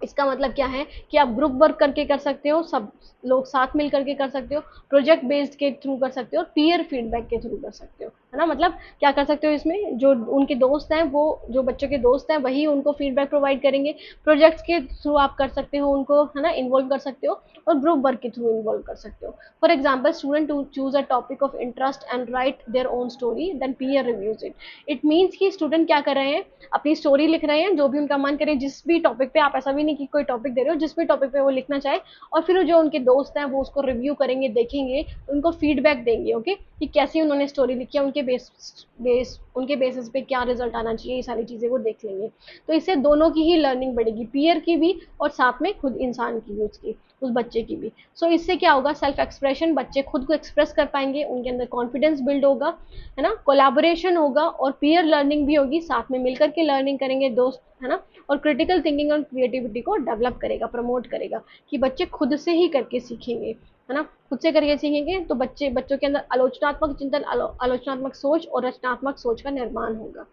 इसका मतलब क्या है कि आप ग्रुप वर्क करके कर सकते हो, सब लोग साथ मिल करके कर सकते हो, प्रोजेक्ट बेस्ड के थ्रू कर सकते हो, और पीयर फीडबैक के थ्रू कर सकते हो, है ना। मतलब क्या कर सकते हो इसमें, जो उनके दोस्त हैं, वो जो बच्चों के दोस्त हैं वही उनको फीडबैक प्रोवाइड करेंगे, प्रोजेक्ट्स के थ्रू आप कर सकते हो उनको, है ना, इन्वॉल्व कर सकते हो, और ग्रुप वर्क के थ्रू इन्वॉल्व कर सकते हो। For example, student to choose a topic of interest and write their own story, then peer reviews it. It means कि स्टूडेंट क्या कर रहे हैं, अपनी स्टोरी लिख रहे हैं, जो भी उनका मन करे, जिस भी टॉपिक पे, आप ऐसा भी नहीं कि कोई टॉपिक दे रहे हो, जिस भी टॉपिक पे वो लिखना चाहे, और फिर जो उनके दोस्त हैं वो उसको रिव्यू करेंगे, देखेंगे, उनको फीडबैक देंगे। ओके, कि कैसी उन्होंने स्टोरी लिखी है, उनके बेसिस पे क्या रिजल्ट आना चाहिए, ये सारी चीजें वो देख लेंगे। तो इससे दोनों की ही लर्निंग बढ़ेगी, पीयर की भी और साथ में खुद इंसान की भी, उसकी उस बच्चे की भी। सो इससे क्या होगा, सेल्फ एक्सप्रेशन, बच्चे खुद को एक्सप्रेस कर पाएंगे, उनके अंदर कॉन्फिडेंस बिल्ड होगा, है ना, कोलैबोरेशन होगा, और पीयर लर्निंग भी होगी, साथ में मिलकर के लर्निंग करेंगे दोस्त, है ना, और क्रिटिकल थिंकिंग और क्रिएटिविटी को डेवलप करेगा, प्रमोट करेगा, कि बच्चे खुद से ही करके सीखेंगे, है ना, खुद से करके सीखेंगे। तो बच्चों के अंदर आलोचनात्मक चिंतन, आलोचनात्मक सोच और रचनात्मक सोच का निर्माण होगा।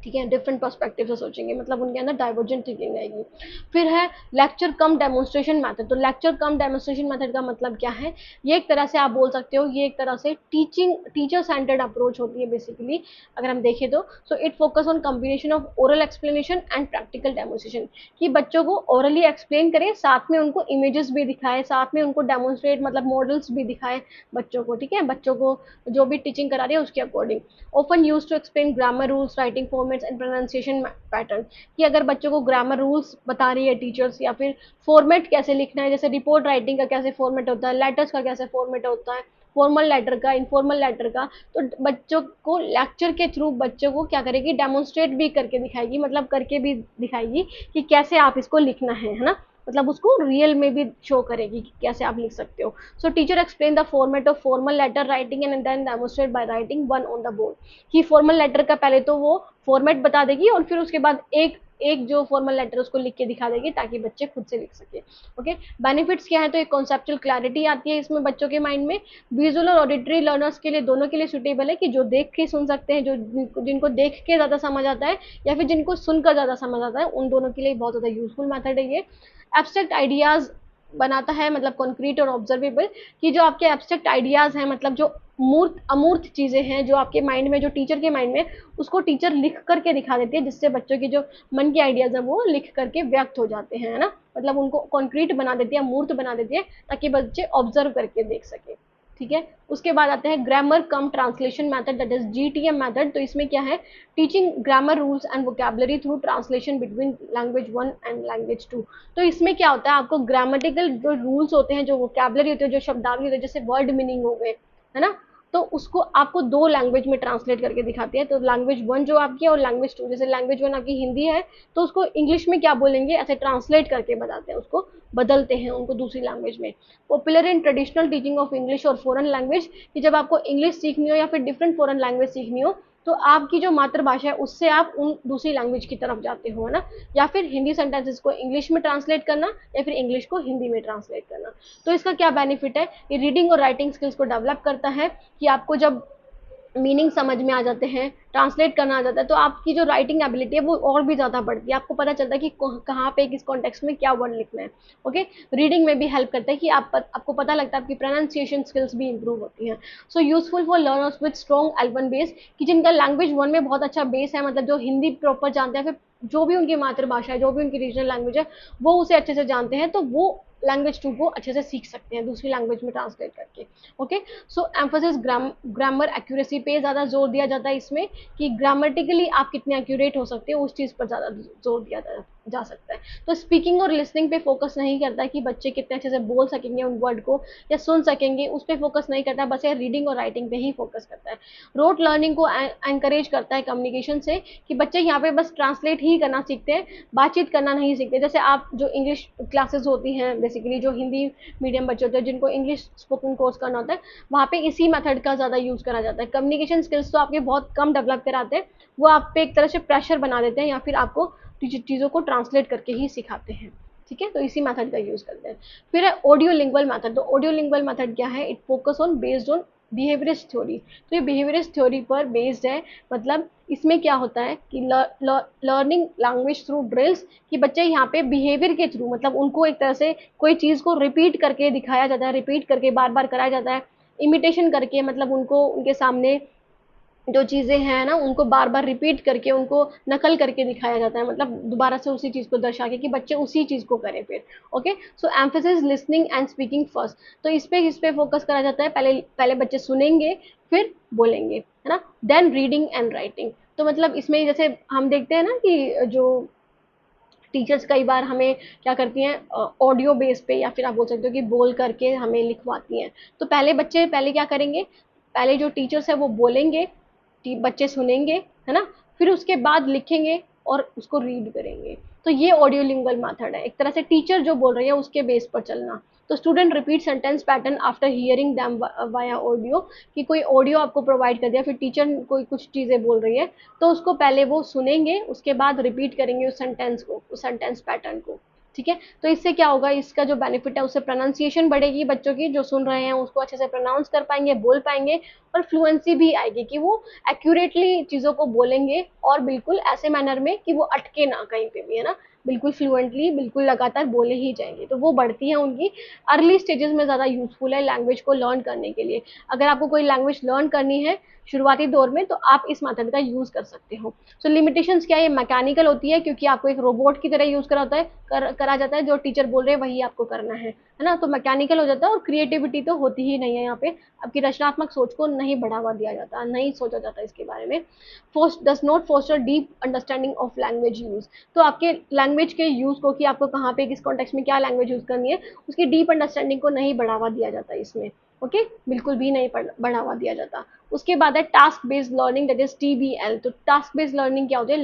ठीक है, डिफरेंट पर्सपेक्टिव से सोचेंगे, मतलब उनके अंदर डाइवर्जेंट थिंकिंग आएगी। फिर है लेक्चर कम डेमोन्स्ट्रेशन मेथड। तो लेक्चर कम डेमोन्स्ट्रेशन मेथड का मतलब क्या है, ये एक तरह से आप बोल सकते हो, ये एक तरह से टीचर सेंटर्ड अप्रोच होती है बेसिकली, अगर हम देखें तो। So it focus on combination of oral explanation and practical demonstration, कि बच्चों को ओरली एक्सप्लेन करें, साथ में उनको इमेजेस भी दिखाए, साथ में उनको डेमोन्स्ट्रेट, मतलब मॉडल्स भी दिखाए बच्चों को। ठीक है, बच्चों को जो भी टीचिंग करा रही है उसके according. Often use to explain grammar rules, writing format, formats and pronunciation pattern, कि अगर बच्चों को ग्रामर रूल्स बता रही है टीचर्स, या फिर फॉर्मेट कैसे लिखना है, जैसे रिपोर्ट राइटिंग का कैसे फॉर्मेट होता है, लेटर्स का कैसे फॉर्मेट होता है, फॉर्मल लेटर का, इनफॉर्मल लेटर का, तो बच्चों को लेक्चर के थ्रू बच्चों को क्या करेगी, डेमोन्स्ट्रेट भी करके दिखाएगी, मतलब करके भी दिखाएगी कि कैसे आप इसको लिखना है ना, मतलब उसको रियल में भी शो करेगी कि कैसे आप लिख सकते हो। So teacher explain the format of formal letter writing and then demonstrate by writing one on the board, कि फॉर्मल लेटर का पहले तो वो फॉर्मेट बता देगी और फिर उसके बाद एक एक जो फॉर्मल लेटर उसको लिख के दिखा देगी ताकि बच्चे खुद से लिख सके। ओके, बेनिफिट्स क्या है, तो एक कॉन्सेप्चुअल क्लैरिटी आती है इसमें बच्चों के माइंड में, विजुअल और ऑडिटरी लर्नर्स के लिए दोनों के लिए सुटेबल है, कि जो देख के सुन सकते हैं, जो जिनको देख के ज्यादा समझ आता है या फिर जिनको सुनकर ज्यादा समझ आता है, उन दोनों के लिए बहुत ज्यादा यूजफुल मेथड है ये। एब्स्ट्रैक्ट आइडियाज बनाता है, मतलब कॉन्क्रीट और ऑब्जर्वेबल, कि जो आपके एब्स्ट्रैक्ट आइडियाज हैं, मतलब जो मूर्त अमूर्त चीजें हैं जो आपके माइंड में, जो टीचर के माइंड में, उसको टीचर लिख करके दिखा देती है, जिससे बच्चों की जो मन के आइडियाज है वो लिख करके व्यक्त हो जाते हैं, है ना, मतलब उनको कॉन्क्रीट बना देती है, मूर्त बना देती है, ताकि बच्चे ऑब्जर्व करके देख सके। ठीक है, उसके बाद आते हैं grammar come translation method, that is GTM method. तो इसमें क्या है, teaching grammar rules and vocabulary through translation between language 1 and language 2। तो इसमें क्या होता है, आपको ग्रामेटिकल जो रूल्स होते हैं, जो वोकैबुलरी होते हैं, जो शब्दावली होते हैं, जैसे वर्ड मीनिंग हो गए, है ना, तो उसको आपको दो लैंग्वेज में ट्रांसलेट करके दिखाती है। तो लैंग्वेज 1 जो आपकी है और लैंग्वेज 2, जैसे लैंग्वेज 1 आपकी हिंदी है तो उसको इंग्लिश में क्या बोलेंगे, ऐसे ट्रांसलेट करके बताते हैं, उसको बदलते हैं उनको दूसरी लैंग्वेज में। Popular in traditional teaching of English और फॉरेन लैंग्वेज, कि जब आपको इंग्लिश सीखनी हो या फिर डिफरेंट फॉरेन लैंग्वेज सीखनी हो, तो आपकी जो मातृभाषा है उससे आप उन दूसरी लैंग्वेज की तरफ जाते हो, है ना, या फिर हिंदी सेंटेंसेस को इंग्लिश में ट्रांसलेट करना या फिर इंग्लिश को हिंदी में ट्रांसलेट करना। तो इसका क्या बेनिफिट है, ये रीडिंग और राइटिंग स्किल्स को डेवलप करता है, कि आपको जब मीनिंग समझ में आ जाते हैं, ट्रांसलेट करना आ जाता है, तो आपकी जो राइटिंग एबिलिटी है वो और भी ज़्यादा बढ़ती है, आपको पता चलता है कि कहाँ पे किस कॉन्टेक्स्ट में क्या वर्ड लिखना है। ओके, रीडिंग में भी हेल्प करता है कि आपको पता लगता है, आपकी प्रोनाउंसिएशन स्किल्स भी इंप्रूव होती हैं। So useful for learners with strong L1 base, कि जिनका लैंग्वेज 1 में बहुत अच्छा बेस है, मतलब जो हिंदी प्रॉपर जानते हैं, फिर जो भी उनकी मातृभाषा है, जो भी उनकी रीजनल लैंग्वेज है, वो उसे अच्छे से जानते हैं, तो वो लैंग्वेज 2 को अच्छे से सीख सकते हैं दूसरी लैंग्वेज में ट्रांसलेट करके। ओके, सो एम्फोसिस ग्रामर एक्यूरेसी पे ज़्यादा जोर दिया जाता है इसमें, कि ग्रामेटिकली आप कितने एक्यूरेट हो सकते हो, उस चीज़ पर ज़्यादा जोर दिया जा सकता है। तो स्पीकिंग और लिसनिंग पे फोकस नहीं करता है कि बच्चे कितने अच्छे से बोल सकेंगे उन वर्ड को या सुन सकेंगे, उस पर फोकस नहीं करता है, बस ये रीडिंग और राइटिंग पे ही फोकस करता है। रोट लर्निंग को एनकरेज करता है कम्युनिकेशन से, कि बच्चे यहाँ पे बस ट्रांसलेट ही करना सीखते हैं, बातचीत करना नहीं सीखते। जैसे आप जो इंग्लिश क्लासेस होती हैं, बेसिकली जो हिंदी मीडियम बच्चे होते हैं जिनको इंग्लिश स्पोकन कोर्स करना होता है, वहाँ पे इसी मेथड का ज़्यादा यूज़ करा जाता है। कम्युनिकेशन स्किल्स तो आपके बहुत कम डेवलप कराते हैं, वो आप पे एक तरह से प्रेशर बना देते हैं या फिर आपको चीज़ों को ट्रांसलेट करके ही सिखाते हैं। ठीक है, तो इसी मेथड का यूज़ करते हैं। फिर है ऑडियो लिंगुअल मेथड। तो ऑडियो लिंगुअल मेथड क्या है, it focus on based on behaviourist theory. तो ये बिहेवियरिस्ट थ्योरी पर बेस्ड है, मतलब इसमें क्या होता है कि लर्निंग लैंग्वेज थ्रू ड्रिल्स, कि बच्चे यहाँ पे बिहेवियर के थ्रू, मतलब उनको एक तरह से कोई चीज़ को रिपीट करके दिखाया जाता है, रिपीट करके बार बार कराया जाता है, इमिटेशन करके, मतलब उनको उनके सामने जो चीज़ें हैं ना उनको बार बार रिपीट करके, उनको नकल करके दिखाया जाता है, मतलब दोबारा से उसी चीज़ को दर्शा के, कि बच्चे उसी चीज़ को करें फिर। Okay, so emphasis listening and speaking first. तो इस पे फोकस करा जाता है, पहले पहले बच्चे सुनेंगे फिर बोलेंगे, है ना, देन रीडिंग एंड राइटिंग। तो मतलब इसमें जैसे हम देखते हैं ना कि जो टीचर्स कई बार हमें क्या करती हैं, ऑडियो बेस पे या फिर आप बोल सकते हो कि बोल करके हमें लिखवाती हैं। तो बच्चे पहले क्या करेंगे, पहले जो टीचर्स है वो बोलेंगे, बच्चे सुनेंगे, है ना, फिर उसके बाद लिखेंगे और उसको रीड करेंगे। तो ये ऑडियो लिंगुअल मेथड है, एक तरह से टीचर जो बोल रही है उसके बेस पर चलना। तो student repeat sentence pattern after hearing them via audio, कि कोई ऑडियो आपको प्रोवाइड कर दिया, फिर टीचर कोई कुछ चीज़ें बोल रही है, तो उसको पहले वो सुनेंगे, उसके बाद रिपीट करेंगे उस सेंटेंस को, उस सेंटेंस पैटर्न को। ठीक है, तो इससे क्या होगा, इसका जो बेनिफिट है उससे प्रोनाउंसिएशन बढ़ेगी, बच्चों की जो सुन रहे हैं उसको अच्छे से प्रोनाउंस कर पाएंगे, बोल पाएंगे, और फ्लुएंसी भी आएगी, कि वो एक्यूरेटली चीज़ों को बोलेंगे और बिल्कुल ऐसे मैनर में कि वो अटके ना कहीं पे भी, है ना, बिल्कुल फ्लुएंटली, बिल्कुल लगातार बोले ही जाएंगे। तो वो बढ़ती है उनकी अर्ली स्टेजेस में, ज़्यादा यूजफुल है लैंग्वेज को लर्न करने के लिए। अगर आपको कोई लैंग्वेज लर्न करनी है शुरुआती दौर में, तो आप इस मेथड का यूज कर सकते हो। सो लिमिटेशंस क्या है, ये मैकेनिकल होती है क्योंकि आपको एक रोबोट की तरह यूज करा जाता है, जो टीचर बोल रहे हैं वही आपको करना है ना। तो मैकेनिकल हो जाता है और क्रिएटिविटी तो होती ही नहीं है यहाँ पे, आपकी रचनात्मक सोच को नहीं बढ़ावा दिया जाता, नहीं सोचा जाता इसके बारे में। Does not foster deep understanding of language use. तो आपके लैंग्वेज के यूज को, कि आपको कहाँ पे किस कॉन्टेक्स्ट में क्या लैंग्वेज यूज करनी है, उसकी डीप अंडरस्टैंडिंग को नहीं बढ़ावा दिया जाता इसमें। ओके, बिल्कुल भी नहीं बढ़ावा दिया जाता। उसके बाद है task based learning, that is TBL। तो टास्क बेस्ड लर्निंग क्या होती है,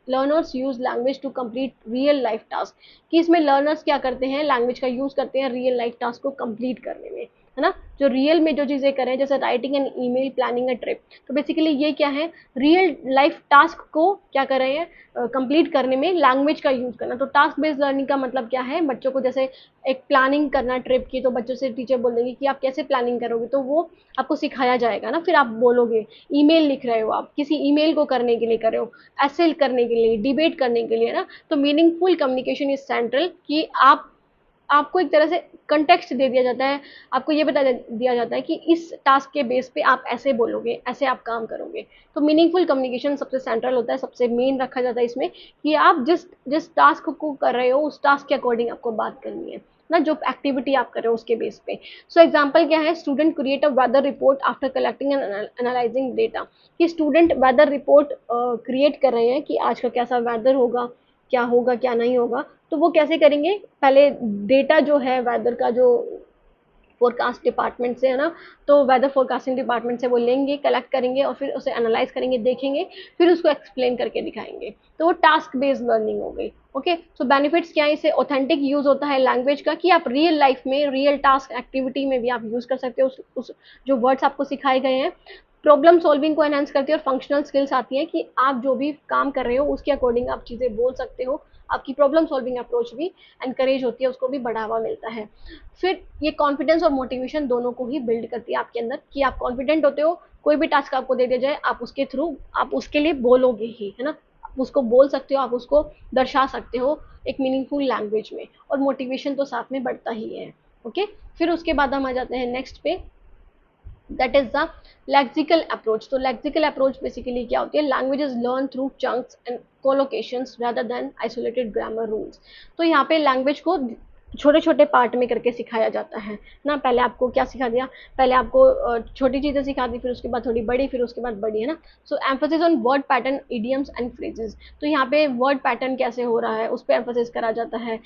learners use language to complete real life task. कि इसमें लर्नर्स क्या करते हैं, लैंग्वेज का यूज करते हैं रियल लाइफ टास्क को कंप्लीट करने में, है ना। जो रियल में जो चीजें करें, जैसे writing an email, planning a trip. तो बेसिकली ये क्या है, रियल लाइफ टास्क को क्या कर रहे हैं, कंप्लीट करने में लैंग्वेज का यूज करना। तो टास्क बेस्ड लर्निंग का मतलब क्या है, बच्चों को जैसे एक प्लानिंग करना ट्रिप की, तो बच्चों से टीचर बोलेगी कि आप कैसे प्लानिंग करोगे, तो वो आपको सिखाया जाएगा ना, फिर आप बोलोगे। ईमेल लिख रहे हो, आप किसी ईमेल को करने के लिए कर रहे हो, ऐसे करने के लिए, डिबेट करने के लिए ना। तो मीनिंगफुल कम्युनिकेशन इज सेंट्रल, कि आपको एक तरह से कंटेक्स्ट दे दिया जाता है, आपको ये बता दिया जाता है कि इस टास्क के बेस पे आप ऐसे बोलोगे, ऐसे आप काम करोगे। तो मीनिंगफुल कम्युनिकेशन सबसे सेंट्रल होता है, सबसे मेन रखा जाता है इसमें, कि आप जिस जिस टास्क को कर रहे हो उस टास्क के अकॉर्डिंग आपको बात करनी है ना, जो एक्टिविटी आप कर रहे हो उसके बेस पे। सो एग्जांपल क्या है, student create a weather report after collecting and analysing data. कि स्टूडेंट वेदर रिपोर्ट क्रिएट कर रहे हैं कि आज का कैसा वेदर होगा क्या नहीं होगा। तो वो कैसे करेंगे, पहले डेटा जो है वेदर का, जो फोरकास्ट डिपार्टमेंट से है ना, तो वेदर फोरकास्टिंग डिपार्टमेंट से वो लेंगे, कलेक्ट करेंगे और फिर उसे एनालाइज करेंगे, देखेंगे, फिर उसको एक्सप्लेन करके दिखाएंगे। तो वो टास्क बेस्ड लर्निंग हो गई। ओके, सो बेनिफिट्स क्या है, इसे ऑथेंटिक यूज होता है लैंग्वेज का, कि आप रियल लाइफ में, रियल टास्क एक्टिविटी में भी आप यूज कर सकते हो उस जो वर्ड्स आपको सिखाए गए हैं। प्रॉब्लम सॉल्विंग को एनहांस करती है, और फंक्शनल स्किल्स आती है कि आप जो भी काम कर रहे हो उसके अकॉर्डिंग आप चीजें बोल सकते हो, आपकी प्रॉब्लम सॉल्विंग अप्रोच भी एनकरेज होती है, उसको भी बढ़ावा मिलता है। फिर ये कॉन्फिडेंस और मोटिवेशन दोनों को ही बिल्ड करती है आपके अंदर, कि आप कॉन्फिडेंट होते हो, कोई भी टास्क आपको दे दिया जाए, आप उसके थ्रू, आप उसके लिए बोलोगे ही, है ना। आप उसको बोल सकते हो, आप उसको दर्शा सकते हो एक मीनिंगफुल लैंग्वेज में, और मोटिवेशन तो साथ में बढ़ता ही है। ओके, फिर उसके बाद हम आ जाते हैं नेक्स्ट पे, that is the lexical approach. तो लेक्सिकल अप्रोच बेसिकली क्या होती है, language is learn through chunks and collocations rather than isolated grammar rules. तो यहाँ पे लैंग्वेज को छोटे छोटे पार्ट में करके सिखाया जाता है ना। पहले आपको क्या सिखा दिया, पहले आपको छोटी चीजें सिखा दी, फिर उसके बाद थोड़ी बड़ी, फिर उसके बाद बड़ी, है ना। So emphasis on word pattern, idioms and phrases. तो यहाँ पे वर्ड पैटर्न कैसे हो रहा है उस पर एम्फोसिस करा जाता है।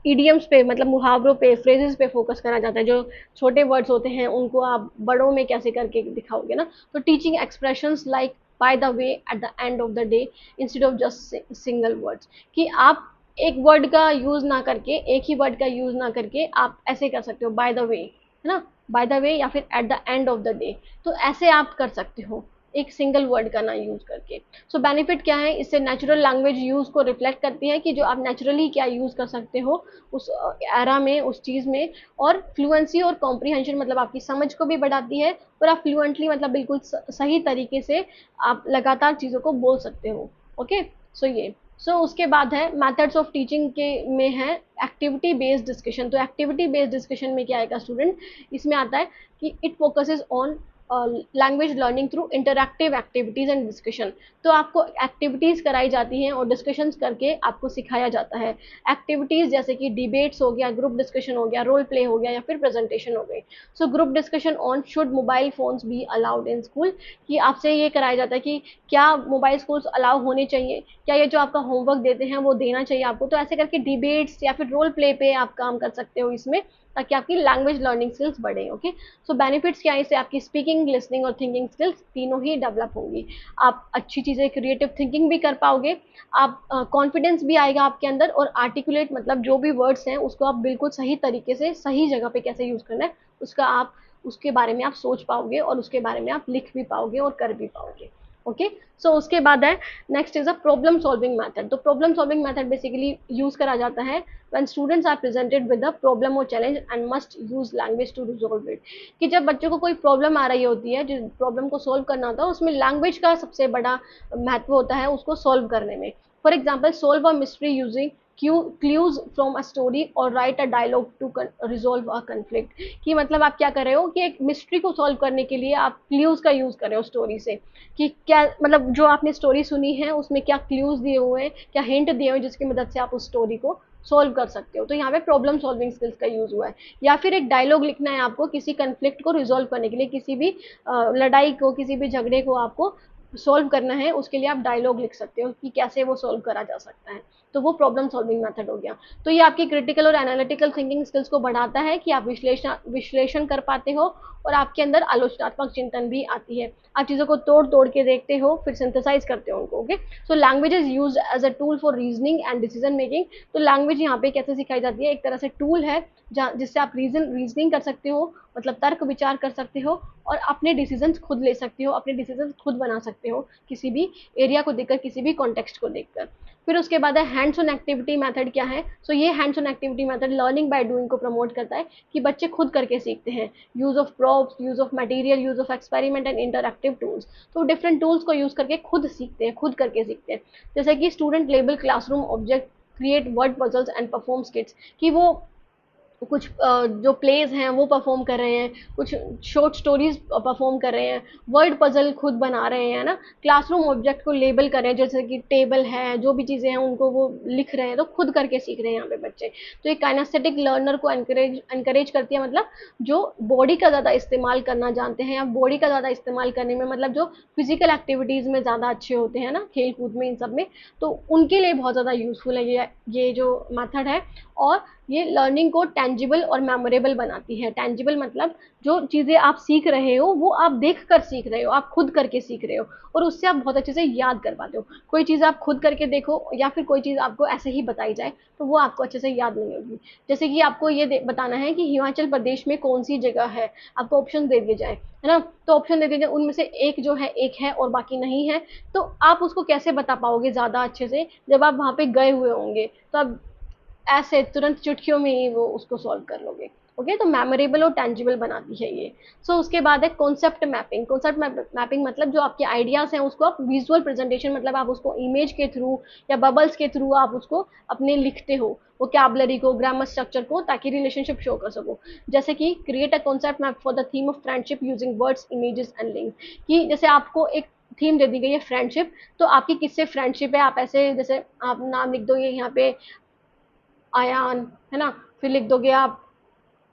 इडियम्स पे मतलब मुहावरों पे, फ्रेजेस पे फोकस करा जाता है। जो छोटे वर्ड्स होते हैं उनको आप बड़ों में कैसे करके दिखाओगे ना। तो teaching expressions like by the way at the end of the day instead of just single words. कि आप एक वर्ड का यूज ना करके, एक ही वर्ड का यूज ना करके आप ऐसे कर सकते हो, बाय द वे, है ना, बाय द वे, या फिर at the end of the day. तो ऐसे आप कर सकते हो एक सिंगल वर्ड का ना यूज करके। सो बेनिफिट क्या है, इससे नेचुरल लैंग्वेज यूज को रिफ्लेक्ट करती है, कि जो आप नेचुरली क्या यूज कर सकते हो उस एरा में, उस चीज में। और फ्लुएंसी और कॉम्प्रीहेंशन, मतलब आपकी समझ को भी बढ़ाती है, और आप फ्लुएंटली, मतलब बिल्कुल सही तरीके से आप लगातार चीजों को बोल सकते हो। ओके, सो ये उसके बाद है मेथड्स ऑफ टीचिंग के में है एक्टिविटी बेस्ड डिस्कशन। तो एक्टिविटी बेस्ड डिस्कशन में क्या आएगा स्टूडेंट, इसमें आता है कि it focuses on language learning through interactive activities and discussion. तो आपको एक्टिविटीज कराई जाती हैं और डिस्कशंस करके आपको सिखाया जाता है। एक्टिविटीज जैसे कि डिबेट्स हो गया, ग्रुप डिस्कशन हो गया, रोल प्ले हो गया, या फिर प्रेजेंटेशन हो गई। So group discussion on should mobile phones be allowed in school. कि आपसे ये कराया जाता है कि क्या मोबाइल स्कूल्स अलाउ होने चाहिए, क्या ये जो आपका होमवर्क देते हैं वो देना चाहिए आपको। तो ऐसे करके डिबेट्स या फिर रोल प्ले पे आप काम कर सकते हो इसमें, ताकि आपकी लैंग्वेज लर्निंग स्किल्स बढ़े। ओके, सो बेनिफिट्स क्या है, इससे आपकी स्पीकिंग, लिसनिंग और थिंकिंग स्किल्स तीनों ही डेवलप होंगी। आप अच्छी चीजें, क्रिएटिव थिंकिंग भी कर पाओगे, आप कॉन्फिडेंस भी आएगा आपके अंदर, और आर्टिकुलेट, मतलब जो भी वर्ड्स हैं उसको आप बिल्कुल सही तरीके से, सही जगह पे कैसे यूज करना है उसका आप, उसके बारे में आप सोच पाओगे, और उसके बारे में आप लिख भी पाओगे और कर भी पाओगे। ओके, सो उसके बाद है next is a problem solving method. तो problem solving method basically use करा जाता है when students are presented with a problem or challenge and must use language to resolve it। कि जब बच्चों को कोई प्रॉब्लम आ रही होती है, जिस प्रॉब्लम को सॉल्व करना होता है, उसमें लैंग्वेज का सबसे बड़ा महत्व होता है उसको सॉल्व करने में। For example, solve a mystery using clues from a story और write a dialogue to resolve a conflict. कि मतलब आप क्या कर रहे हो कि एक मिस्ट्री को सॉल्व करने के लिए आप क्लूज का यूज कर रहे हो स्टोरी से, कि क्या मतलब जो आपने स्टोरी सुनी है उसमें क्या क्लूज दिए हुए हैं, क्या हिंट दिए हुए हैं जिसकी मदद से आप उस स्टोरी को सॉल्व कर सकते हो। तो यहाँ पे प्रॉब्लम सॉल्विंग स्किल्स का यूज हुआ है। या फिर एक डायलॉग लिखना है आपको किसी कंफ्लिक्ट को रिजोल्व करने के लिए, किसी भी लड़ाई को, किसी भी झगड़े को आपको सॉल्व करना है, उसके लिए आप डायलॉग लिख सकते हो कि कैसे वो सॉल्व करा जा सकता है। तो वो प्रॉब्लम सॉल्विंग मेथड हो गया। तो ये आपकी क्रिटिकल और एनालिटिकल थिंकिंग स्किल्स को बढ़ाता है कि आप विश्लेषण कर पाते हो और आपके अंदर आलोचनात्मक चिंतन भी आती है। आप चीज़ों को तोड़ तोड़ के देखते हो, फिर सिंथेसाइज करते हो उनको। Okay, so language is use as a tool for reasoning and decision making. तो लैंग्वेज यहाँ पे कैसे सिखाई जाती है, एक तरह से टूल है जिससे आप रीजनिंग कर सकते हो, मतलब तर्क विचार कर सकते हो और अपने डिसीजंस खुद ले सकते हो, अपने डिसीजंस खुद बना सकते हो किसी भी एरिया को देखकर, किसी भी कॉन्टेक्स्ट को देखकर। फिर उसके बाद है हैंड्स ऑन एक्टिविटी मेथड। क्या है? सो ये hands on activity method learning by doing को प्रमोट करता है कि बच्चे खुद करके सीखते हैं। Use of props, use of material, use of experiment and interactive tools. तो डिफरेंट टूल्स को यूज करके खुद सीखते हैं, खुद करके सीखते हैं। जैसे कि student label classroom object, create word puzzles and perform स्किट्स। कि वो कुछ जो प्लेज हैं वो परफॉर्म कर रहे हैं, कुछ शॉर्ट स्टोरीज परफॉर्म कर रहे हैं, वर्ड पजल खुद बना रहे हैं ना, क्लासरूम ऑब्जेक्ट को लेबल कर रहे हैं, जैसे कि टेबल है, जो भी चीज़ें हैं उनको वो लिख रहे हैं, तो खुद करके सीख रहे हैं यहाँ पे बच्चे। तो ये काइनेस्थेटिक लर्नर को एनकरेज करती है, मतलब जो बॉडी का ज़्यादा इस्तेमाल करना जानते हैं या बॉडी का ज़्यादा इस्तेमाल करने में, मतलब जो फिजिकल एक्टिविटीज़ में ज़्यादा अच्छे होते हैं ना, खेल कूद में, इन सब में, तो उनके लिए बहुत ज़्यादा यूजफुल है ये जो मेथड है। और ये लर्निंग को टेंजिबल और मेमोरेबल बनाती है। टेंजिबल मतलब जो चीज़ें आप सीख रहे हो वो आप देख कर सीख रहे हो, आप खुद करके सीख रहे हो और उससे आप बहुत अच्छे से याद कर पाते हो। कोई चीज़ आप खुद करके देखो या फिर कोई चीज़ आपको ऐसे ही बताई जाए तो वो आपको अच्छे से याद नहीं होगी। जैसे कि आपको ये बताना है कि हिमाचल प्रदेश में कौन सी जगह है, आपको ऑप्शन दे दिए जाए, है ना, तो ऑप्शन दे दिए जाए, उनमें से एक जो है एक है और बाकी नहीं है, तो आप उसको कैसे बता पाओगे ज़्यादा अच्छे से जब आप वहाँ पे गए हुए होंगे, तो आप ऐसे तुरंत चुटकियों में ही वो उसको सॉल्व कर लोगे। ओके, तो मेमोरेबल और टेंजिबल बनाती है ये। सो उसके बाद है कॉन्सेप्ट मैपिंग। कॉन्सेप्ट मैपिंग मतलब जो आपके आइडियाज हैं उसको आप विजुअल प्रेजेंटेशन, मतलब आप उसको इमेज के थ्रू या बबल्स के थ्रू आप उसको अपने लिखते हो, वोकैबुलरी को, ग्रामर स्ट्रक्चर को, ताकि रिलेशनशिप शो कर सको। जैसे कि create a concept map for the theme of friendship using words, images and links. कि जैसे आपको एक थीम दे दी गई है फ्रेंडशिप, तो आपकी किससे फ्रेंडशिप है, आप ऐसे जैसे आप नाम लिख दो, ये यहाँ पे आयान, है ना, फिर लिख दोगे आप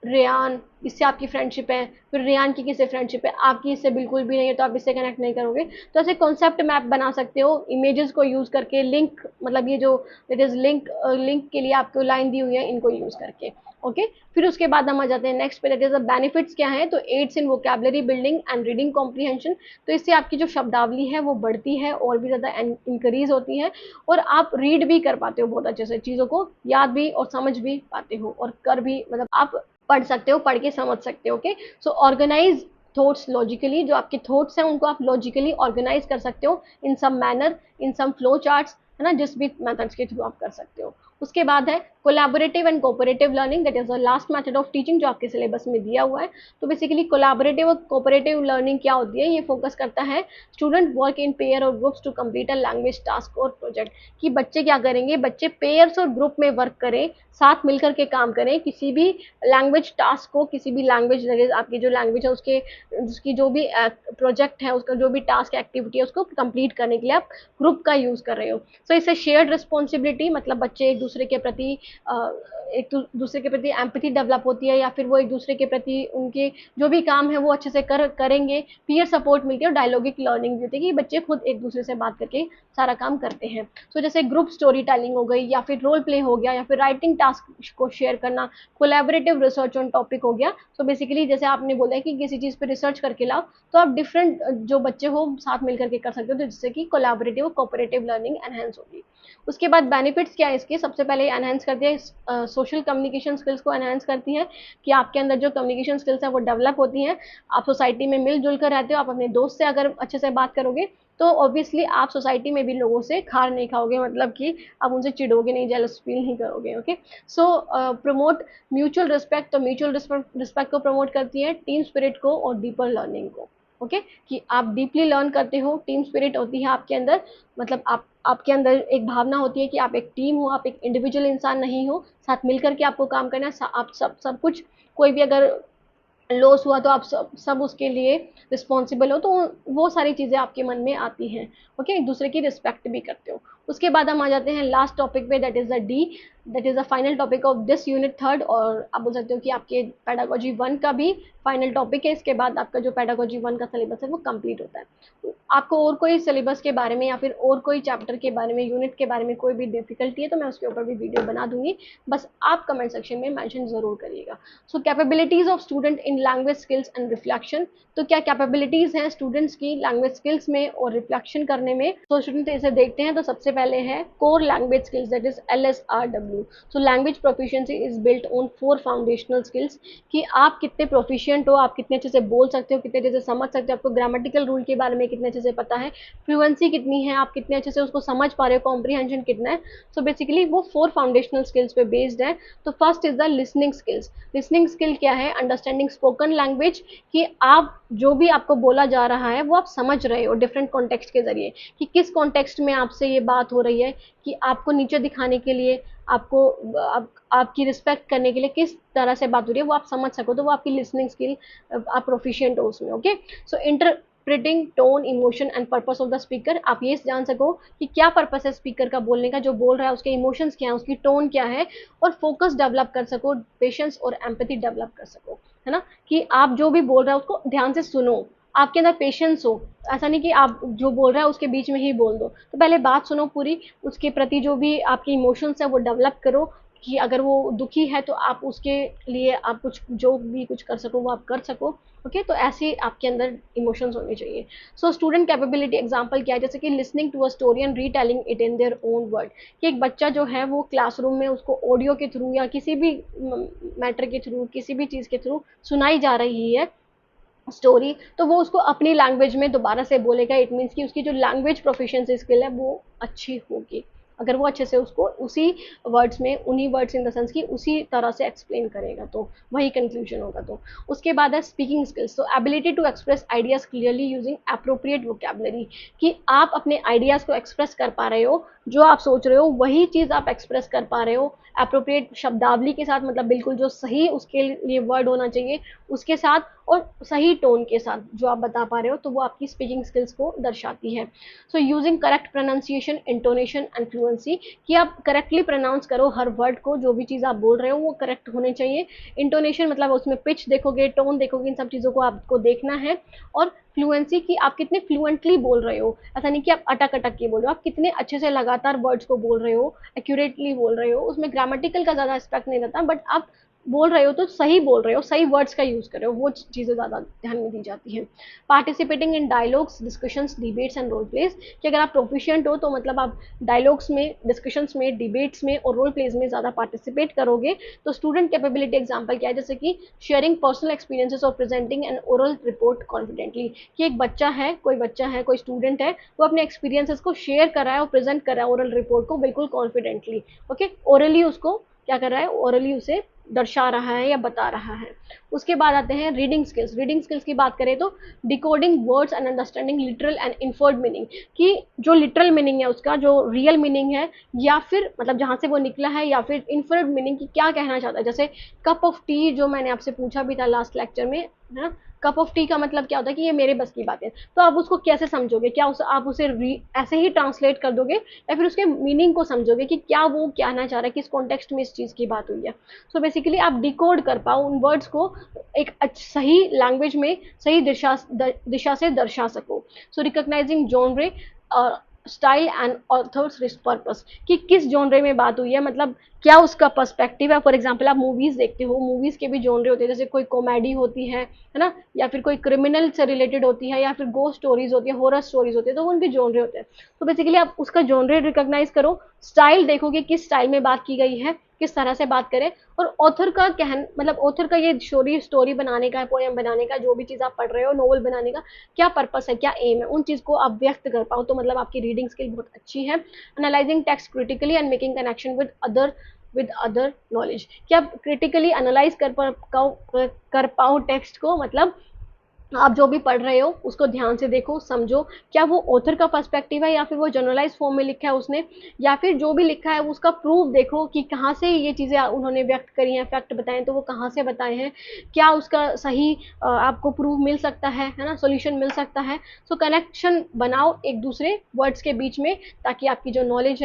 रेयान, इससे आपकी फ्रेंडशिप है, फिर रेयान की किससे फ्रेंडशिप है, आपकी इससे बिल्कुल भी नहीं है तो आप इससे कनेक्ट नहीं करोगे। तो ऐसे कॉन्सेप्ट मैप बना सकते हो इमेजेस को यूज करके, लिंक मतलब ये जो इट इज लिंक के लिए आपको लाइन दी हुई है, इनको यूज करके। ओके, फिर उसके बाद हम आ जाते हैं नेक्स्ट पे, दैट इज बेनिफिट्स क्या है, तो aids in vocabulary building and reading comprehension. तो इससे आपकी जो शब्दावली है वो बढ़ती है और भी ज़्यादा इंक्रीज होती है और आप रीड भी कर पाते हो बहुत अच्छे से, चीज़ों को याद भी और समझ भी पाते हो और कर भी, मतलब आप पढ़ सकते हो, पढ़ के समझ सकते हो। Okay, so organise thoughts logically, जो आपके थॉट्स हैं उनको आप लॉजिकली ऑर्गेनाइज कर सकते हो इन सम मैनर, इन सम फ्लो चार्ट्स, है ना, जिस भी मेथड्स के थ्रू आप कर सकते हो। उसके बाद है collaborative and cooperative learning, that is the last method of teaching जो आपके सिलेबस में दिया हुआ है। तो बेसिकली कोलैबोरेटिव और कोऑपरेटिव लर्निंग क्या होती है, ये फोकस करता है स्टूडेंट वर्क इन पेयर और groups to complete a language task और प्रोजेक्ट। कि बच्चे क्या करेंगे, बच्चे पेयर्स और ग्रुप में वर्क करें, साथ मिलकर के काम करें, किसी भी लैंग्वेज टास्क को, किसी भी लैंग्वेज, आपकी जो लैंग्वेज है उसके उसकी जो भी प्रोजेक्ट है, उसका जो भी टास्क एक्टिविटी है उसको कंप्लीट करने के लिए आप ग्रुप का यूज कर रहे हो। सो इससे शेयर्ड रिस्पॉन्सिबिलिटी, मतलब बच्चे एक दूसरे के प्रति एक दूसरे के प्रति एम्पैथी डेवलप होती है, या फिर वो एक दूसरे के प्रति उनके जो भी काम है वो अच्छे से करेंगे। पीयर सपोर्ट मिलती है और डायलॉगिक लर्निंग भी होती है कि बच्चे खुद एक दूसरे से बात करके सारा काम करते हैं। सो जैसे ग्रुप स्टोरी टेलिंग हो गई, या फिर रोल प्ले हो गया, या फिर राइटिंग टास्क को शेयर करना, कोलैबोरेटिव रिसर्च ऑन टॉपिक हो गया। सो बेसिकली जैसे आपने बोला है कि किसी चीज़ पे रिसर्च करके लाओ, तो आप डिफरेंट जो बच्चे हो साथ मिलकर के कर सकते हो, तो जिससे कि कोलैबोरेटिव और कोऑपरेटिव लर्निंग एनहेंस होगी। उसके बाद बेनिफिट्स क्या है इसके, सबसे पहले एनहेंस करती है सोशल कम्युनिकेशन स्किल्स को एनहेंस करती है कि आपके अंदर जो कम्युनिकेशन स्किल्स है वो डेवलप होती हैं। आप सोसाइटी में मिलजुल कर रहते हो, आप अपने दोस्त से अगर अच्छे से बात करोगे तो ऑब्वियसली आप सोसाइटी में भी लोगों से खार नहीं खाओगे, मतलब कि आप उनसे चिढ़ोगे नहीं, जेलस फील नहीं करोगे। ओके, सो प्रमोट म्यूचुअल रिस्पेक्ट, तो म्यूचुअल रिस्पेक्ट को प्रमोट करती है, टीम स्पिरिट को और डीपर लर्निंग को। ओके, कि आप डीपली लर्न करते हो, टीम स्पिरिट होती है आपके अंदर, मतलब आपके अंदर एक भावना होती है कि आप एक टीम हो, आप एक इंडिविजुअल इंसान नहीं हो, साथ मिलकर के आपको काम करना है, आप सब कुछ, कोई भी अगर लॉस हुआ तो आप सब उसके लिए रिस्पॉन्सिबल हो, तो वो सारी चीज़ें आपके मन में आती हैं। ओके, एक दूसरे की रिस्पेक्ट भी करते हो। उसके बाद हम आ जाते हैं लास्ट टॉपिक पे, that is the D, that is the final topic of this unit third, और आप बोल सकते हो कि आपके पेडागोजी 1 का भी फाइनल टॉपिक है। इसके बाद आपका जो पेडागोजी 1 का सिलेबस है वो कंप्लीट होता है। तो आपको और कोई सिलेबस के बारे में या फिर और कोई चैप्टर के बारे में, यूनिट के बारे में कोई भी डिफिकल्टी है तो मैं उसके ऊपर भी वीडियो बना दूंगी, बस आप कमेंट सेक्शन में मेंशन जरूर करिएगा। So capabilities of student in language skills and reflection, तो क्या कैपेबिलिटीज हैं स्टूडेंट्स की लैंग्वेज स्किल्स में और रिफ्लेक्शन करने में। तो स्टूडेंट इसे देखते हैं, तो सबसे पहले है core language skills, that is LSRW। So language proficiency is built on 4 foundational skills, कि आप कितने प्रोफिशिएंट हो, आप कितने अच्छे से बोल सकते हो, कितने अच्छे से समझ सकते हो, आपको ग्रामेटिकल रूल के बारे में कितने अच्छे से पता है, फ्लुएंसी कितनी है, आप कितने अच्छे से उसको समझ पा रहे हो, कॉम्प्रीहेंशन कितना है। सो बेसिकली वो 4 फाउंडेशनल स्किल्स पे बेस्ड है। तो first is the listening skills. Listening skill क्या है? अंडरस्टैंडिंग स्पोकन लैंग्वेज, कि आप जो भी आपको बोला जा रहा है वो आप समझ रहे हो डिफरेंट कॉन्टेक्स्ट के जरिए, कि किस कॉन्टेक्स्ट में आपसे ये बात हो रही है, कि आपको नीचे दिखाने के लिए, आपको आपकी रिस्पेक्ट करने के लिए किस तरह से बात हो रही है वो आप समझ सको, तो वो आपकी लिसनिंग स्किल, आप प्रोफिशिएंट हो उसमें। Okay, so interpreting tone, emotion and purpose of the speaker, आप ये जान सको कि क्या पर्पस है स्पीकर का बोलने का, जो बोल रहा है उसके इमोशंस क्या है, उसकी टोन क्या है, और फोकस डेवलप कर सको, पेशेंस और एम्पैथी डेवलप कर सको, है ना, कि आप जो भी बोल रहे हो उसको ध्यान से सुनो, आपके अंदर पेशेंस हो, ऐसा नहीं कि आप जो बोल रहे हो उसके बीच में ही बोल दो, तो पहले बात सुनो पूरी, उसके प्रति जो भी आपके इमोशंस है वो डेवलप करो, कि अगर वो दुखी है तो आप उसके लिए आप कुछ जो भी कुछ कर सको वो आप कर सको। ओके, तो ऐसे आपके अंदर इमोशंस होने चाहिए। सो स्टूडेंट कैपेबिलिटी एग्जांपल क्या है, जैसे कि listening to a story and retelling it in their own word, कि एक बच्चा जो है वो क्लासरूम में उसको ऑडियो के थ्रू या किसी भी मैटर के थ्रू, किसी भी चीज़ के थ्रू सुनाई जा रही है स्टोरी, तो वो उसको अपनी लैंग्वेज में दोबारा से बोलेगा। इट मीन्स कि उसकी जो लैंग्वेज प्रोफिशिएंसी स्किल है वो अच्छी होगी, अगर वो अच्छे से उसको उसी वर्ड्स में, उन्हीं वर्ड्स इन द सेंस की उसी तरह से एक्सप्लेन करेगा, तो वही कंक्लूजन होगा। तो उसके बाद है स्पीकिंग स्किल्स, तो ability to express ideas clearly using appropriate vocabulary, कि आप अपने आइडियाज को एक्सप्रेस कर पा रहे हो, जो आप सोच रहे हो वही चीज़ आप एक्सप्रेस कर पा रहे हो अप्रोप्रिएट शब्दावली के साथ, मतलब बिल्कुल जो सही उसके लिए वर्ड होना चाहिए उसके साथ, और सही टोन के साथ जो आप बता पा रहे हो, तो वो आपकी स्पीकिंग स्किल्स को दर्शाती है। So using correct pronunciation, intonation and fluency, कि आप करेक्टली प्रोनाउंस करो हर वर्ड को, जो भी चीज़ आप बोल रहे हो वो करेक्ट होने चाहिए। इंटोनेशन मतलब उसमें पिच देखोगे, टोन देखोगे, इन सब चीज़ों को आपको देखना है। और फ्लुएंसी की आप कितने फ्लुएंटली बोल रहे हो, ऐसा नहीं कि आप अटक अटक के बोल रहे हो, आप कितने अच्छे से लगातार वर्ड्स को बोल रहे हो, एक्यूरेटली बोल रहे हो, उसमें ग्रामेटिकल का ज़्यादा एस्पेक्ट नहीं रहता, बट आप बोल रहे हो तो सही बोल रहे हो, सही वर्ड्स का यूज कर रहे हो, वो चीज़ें ज़्यादा ध्यान में दी जाती हैं। Participating in dialogues, discussions, debates and role plays, कि अगर आप प्रोफिशिएंट हो तो मतलब आप डायलॉग्स में, डिस्कशंस में, डिबेट्स में और रोल प्लेस में ज़्यादा पार्टिसिपेट करोगे। तो स्टूडेंट कैपेबिलिटी एग्जाम्पल क्या है, जैसे कि शेयरिंग पर्सनल एक्सपीरियंसेस और presenting N oral report confidently, कि एक बच्चा है, कोई स्टूडेंट है, वो अपने एक्सपीरियंसेस को शेयर कर रहा है और प्रेजेंट कर रहा है ओरल रिपोर्ट को बिल्कुल कॉन्फिडेंटली। ओके, ओरली उसको क्या कर रहा है, ओरली उसे दर्शा रहा है या बता रहा है। उसके बाद आते हैं रीडिंग स्किल्स। रीडिंग स्किल्स की बात करें तो decoding words and understanding literal and inferred meaning, कि जो लिटरल मीनिंग है उसका, जो रियल मीनिंग है, या फिर मतलब जहाँ से वो निकला है, या फिर इन्फर्ड मीनिंग की क्या कहना चाहता है। जैसे कप ऑफ टी जो मैंने आपसे पूछा भी था लास्ट लेक्चर में, है ना, कप ऑफ टी का मतलब क्या होता है कि ये मेरे बस की बात है, तो आप उसको कैसे समझोगे, क्या आप उसे ऐसे ही ट्रांसलेट कर दोगे, या फिर उसके मीनिंग को समझोगे कि क्या वो कहना चाह रहा है, किस कॉन्टेक्स्ट में इस चीज़ की बात हुई है। सो बेसिकली आप डिकोड कर पाओ उन वर्ड्स को, एक सही लैंग्वेज में, सही दिशा से दर्शा सको। So recognising genre, style and author's purpose, कि किस जॉनरे में बात हुई है, मतलब क्या उसका पर्सपेक्टिव है। फॉर एग्जाम्पल आप मूवीज देखते हो, मूवीज के भी जॉनरे होते हैं, जैसे कोई कॉमेडी होती है ना, या फिर कोई क्रिमिनल से रिलेटेड होती है, या फिर गोस्ट स्टोरीज होती है, हॉरर स्टोरीज होती है, तो उनके जॉनरे होते हैं। तो बेसिकली आप उसका जॉनरे रिकॉग्नाइज करो, स्टाइल देखोगे किस स्टाइल में बात की गई है, किस तरह से बात करें, और ऑथर का मतलब ऑथर का ये स्टोरी बनाने का, पोएम बनाने का, जो भी चीज़ आप पढ़ रहे हो, नोवेल बनाने का क्या पर्पस है, क्या एम है, उन चीज़ को आप व्यक्त कर पाओ, तो मतलब आपकी रीडिंग स्किल बहुत अच्छी है। Analysing text critically and making connection with other knowledge, कि आप क्रिटिकली एनालाइज कर पाओ टेक्स्ट को, मतलब आप जो भी पढ़ रहे हो उसको ध्यान से देखो, समझो, क्या वो ऑथर का पर्सपेक्टिव है या फिर वो जनरलाइज फॉर्म में लिखा है उसने, या फिर जो भी लिखा है उसका प्रूफ देखो कि कहाँ से ये चीज़ें उन्होंने व्यक्त करी हैं, फैक्ट बताए तो वो कहाँ से बताए हैं, क्या उसका सही आपको प्रूफ मिल सकता है ना, सोल्यूशन मिल सकता है। सो कनेक्शन बनाओ एक दूसरे वर्ड्स के बीच में, ताकि आपकी जो नॉलेज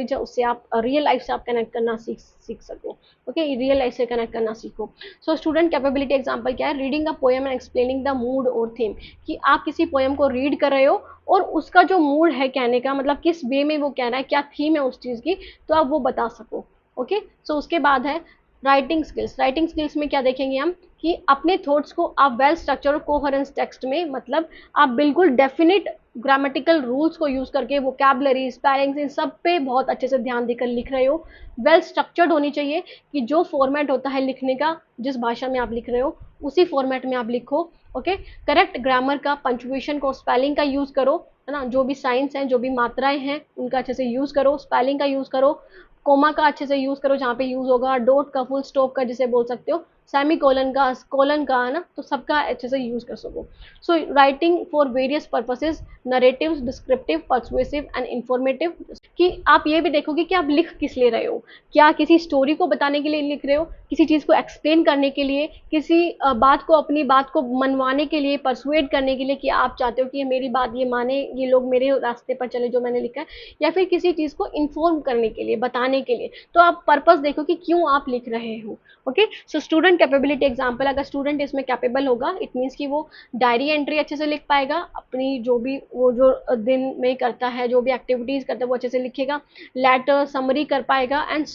है उससे आप रियल लाइफ से आप कनेक्ट करना सीख सको। ओके, रियल लाइफ से कनेक्ट करना सीखो। सो स्टूडेंट कैपेबिलिटी एग्जांपल क्या है, reading a poem and explaining the mood और थीम, कि आप किसी पोएम को रीड कर रहे हो और उसका जो मूड है कहने का, मतलब किस वे में वो कह रहा है, क्या थीम है उस चीज़ की, तो आप वो बता सको। ओके, सो उसके बाद है राइटिंग स्किल्स में क्या देखेंगे हम, कि अपने थॉट्स को आप वेल स्ट्रक्चर और कोहेरेंस टेक्स्ट में, मतलब आप बिल्कुल डेफिनेट ग्रामेटिकल रूल्स को यूज करके वोकैबुलरी, स्पेलिंग्स, इन सब पे बहुत अच्छे से ध्यान देकर लिख रहे हो। वेल स्ट्रक्चर्ड होनी चाहिए, कि जो फॉर्मेट होता है लिखने का, जिस भाषा में आप लिख रहे हो उसी फॉर्मेट में आप लिखो। ओके, करेक्ट ग्रामर का, पंचुएशन को, स्पेलिंग का यूज करो, है ना, जो भी साइंस हैं, जो भी मात्राएं हैं उनका अच्छे से यूज करो, स्पेलिंग का यूज करो, कोमा का अच्छे से यूज करो जहाँ पे यूज होगा, डॉट का, फुल स्टॉप का जिसे बोल सकते हो, सेमी कोलन का, है ना, तो सबका अच्छे से यूज कर सको। So writing for various purposes, narrative, descriptive, persuasive and informative, कि आप ये भी देखोगे कि आप लिख किस ले रहे हो, क्या किसी स्टोरी को बताने के लिए लिख रहे हो, किसी चीज़ को एक्सप्लेन करने के लिए, किसी बात को, अपनी बात को मनवाने के लिए, परसुएड करने के लिए, कि आप चाहते हो कि ये मेरी बात ये माने, ये लोग मेरे रास्ते पर चले जो मैंने लिखा है, या फिर किसी चीज़ को इन्फॉर्म करने के लिए, बताने के लिए। तो आप पर्पस देखो कि क्यों आप लिख रहे हो। Okay, so student capability example, अगर स्टूडेंट इसमें कैपेबल होगा, इट मीन्स कि वो डायरी एंट्री अच्छे से लिख पाएगा, अपनी जो भी वो जो दिन में करता है, जो भी एक्टिविटीज करता है वो अच्छे से लिखेगा, लेटर समरी कर पाएगा, एंड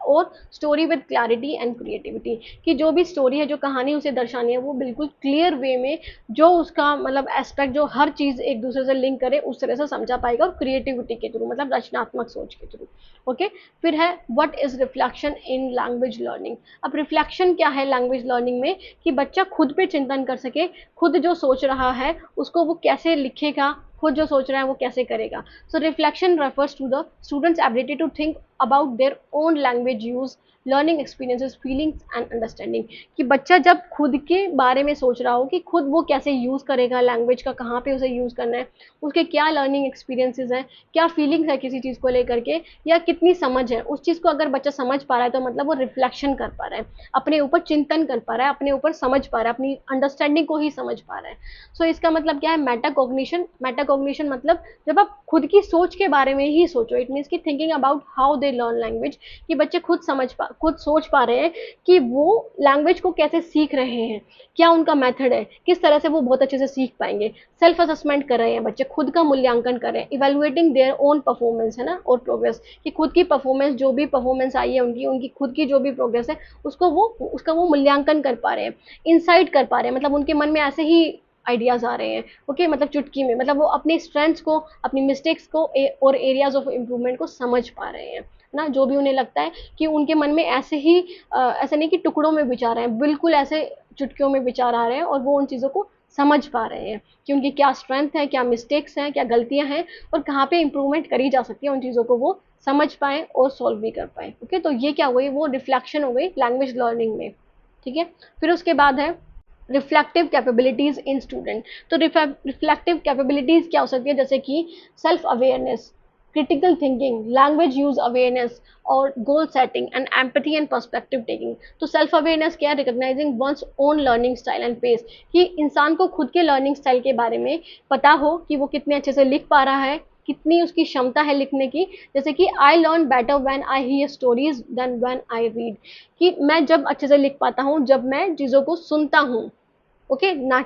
और story with clarity and creativity, कि जो भी स्टोरी है, जो कहानी उसे दर्शानी है, वो बिल्कुल क्लियर वे में, जो उसका मतलब एस्पेक्ट, जो हर चीज़ एक दूसरे से लिंक करे उस तरह से समझा पाएगा, और क्रिएटिविटी के थ्रू, मतलब रचनात्मक सोच के थ्रू। ओके, फिर है what is reflection in language learning. अब रिफ्लेक्शन क्या है लैंग्वेज लर्निंग में, कि बच्चा खुद पे चिंतन कर सके, खुद जो सोच रहा है उसको वो कैसे लिखेगा, खुद जो सोच रहा है वो कैसे करेगा। So reflection refers to the student's ability to think about their own language use, learning experiences, feelings and understanding, कि बच्चा जब खुद के बारे में सोच रहा हो कि खुद वो कैसे यूज करेगा लैंग्वेज का, कहाँ पे उसे यूज करना है, उसके क्या लर्निंग एक्सपीरियंसेस हैं, क्या फीलिंग्स है किसी चीज़ को लेकर के, या कितनी समझ है उस चीज़ को, अगर बच्चा समझ पा रहा है तो मतलब वो रिफ्लेक्शन कर पा रहा है, अपने ऊपर चिंतन कर पा रहा है, अपने ऊपर समझ पा रहा है, अपनी अंडरस्टैंडिंग को ही समझ पा रहा है। सो इसका मतलब क्या है, मेटाकॉग्निशन मतलब जब आप खुद की सोच के बारे में ही सोचो, इट मीन्स की thinking about how they learn language, कि बच्चे खुद सोच पा रहे हैं कि वो लैंग्वेज को कैसे सीख रहे हैं, क्या उनका मेथड है, किस तरह से वो बहुत अच्छे से सीख पाएंगे। सेल्फ असेसमेंट कर रहे हैं बच्चे, खुद का मूल्यांकन कर रहे हैं, इवेलुएटिंग देयर ओन परफॉर्मेंस, है ना, और प्रोग्रेस, कि खुद की परफॉर्मेंस, जो भी परफॉर्मेंस आई है उनकी उनकी खुद की जो भी प्रोग्रेस है उसका वो मूल्यांकन कर पा रहे हैं, इंसाइट कर पा रहे हैं, मतलब उनके मन में ऐसे ही आइडियाज आ रहे हैं। ओके, मतलब चुटकी में, मतलब वो अपने स्ट्रेंथ्स को, अपनी मिस्टेक्स को और एरियाज ऑफ इम्प्रूवमेंट को समझ पा रहे हैं ना, जो भी उन्हें लगता है कि उनके मन में ऐसे ही ऐसे नहीं कि टुकड़ों में विचार हैं, बिल्कुल ऐसे चुटकियों में विचार आ रहे हैं, और वो उन चीज़ों को समझ पा रहे हैं कि उनकी क्या स्ट्रेंथ है, क्या मिस्टेक्स हैं, क्या गलतियां हैं, और कहाँ पे इम्प्रूवमेंट करी जा सकती है, उन चीज़ों को वो समझ पाए और सॉल्व भी कर पाए। ओके, तो ये क्या हुई, वो रिफ्लेक्शन हो गई लैंग्वेज लर्निंग में। ठीक है, फिर उसके बाद है रिफ्लेक्टिव कैपेबिलिटीज इन स्टूडेंट। तो रिफ्लेक्टिव कैपेबिलिटीज क्या हो सकती है, जैसे कि self awareness, critical thinking, language use awareness, और goal setting and empathy and perspective taking. तो सेल्फ अवेयरनेस क्या है, recognising one's own learning style and pace, कि इंसान को खुद के लर्निंग स्टाइल के बारे में पता हो कि वो कितने अच्छे से लिख पा रहा है, कितनी उसकी क्षमता है लिखने की। जैसे कि I learn better when I hear stories then when I read, कि मैं जब अच्छे से लिख पाता हूँ जब मैं चीज़ों को सुनता हूँ। ओके, ना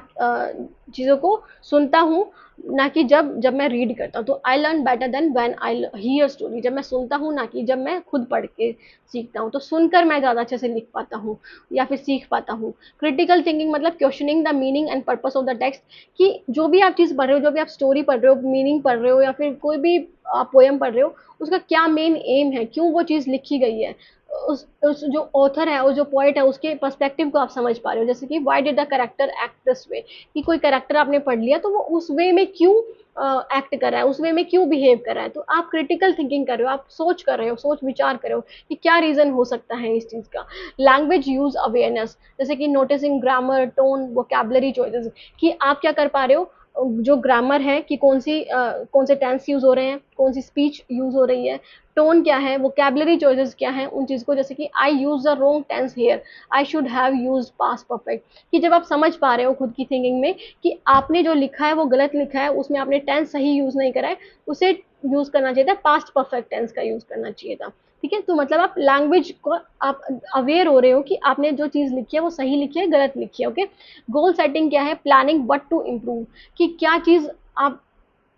चीज़ों को सुनता हूँ, ना कि जब जब मैं रीड करता हूँ। तो आई learn better than when I here story, जब मैं सुनता हूँ ना कि जब मैं खुद पढ़ के सीखता हूँ। तो सुनकर मैं ज़्यादा अच्छे से लिख पाता हूँ या फिर सीख पाता हूँ। क्रिटिकल थिंकिंग मतलब questioning the meaning and purpose of the text, कि जो भी आप चीज़ पढ़ रहे हो, जो भी आप स्टोरी पढ़ रहे हो, मीनिंग पढ़ रहे हो, या फिर कोई भी आप पोएम पढ़ रहे हो, उसका क्या मेन एम है, क्यों वो चीज़ लिखी गई है, उस जो ऑथर है, उस जो पोएट है, उसके पर्सपेक्टिव को आप समझ पा रहे हो। जैसे कि why did the character act this way, कि कोई कैरेक्टर आपने पढ़ लिया तो वो उस वे में क्यों एक्ट कर रहा है, उस वे में क्यों बिहेव कर रहा है। तो आप क्रिटिकल थिंकिंग कर रहे हो, आप सोच कर रहे हो, सोच विचार कर रहे हो कि क्या रीजन हो सकता है इस चीज का। लैंग्वेज यूज अवेयरनेस, जैसे कि noticing grammar, tone, vocabulary choices, कि आप क्या कर पा रहे हो, जो ग्रामर है कि कौन से टेंस यूज हो रहे हैं, कौन सी स्पीच यूज हो रही है, टोन क्या है, वोकैबुलरी चॉइसेस क्या है उन चीज को। जैसे कि I use the wrong tense here, I should have use past perfect, कि जब आप समझ पा रहे हो खुद की थिंकिंग में कि आपने जो लिखा है वो गलत लिखा है, उसमें आपने टेंस सही यूज नहीं करा है, उसे यूज करना चाहिए था, पास्ट परफेक्ट टेंस का यूज करना चाहिए था। ठीक है, तो मतलब आप लैंग्वेज को आप अवेयर हो रहे हो कि आपने जो चीज लिखी है वो सही लिखी है, गलत लिखी है। ओके, गोल सेटिंग क्या है, प्लानिंग व्हाट टू इम्प्रूव, कि क्या चीज आप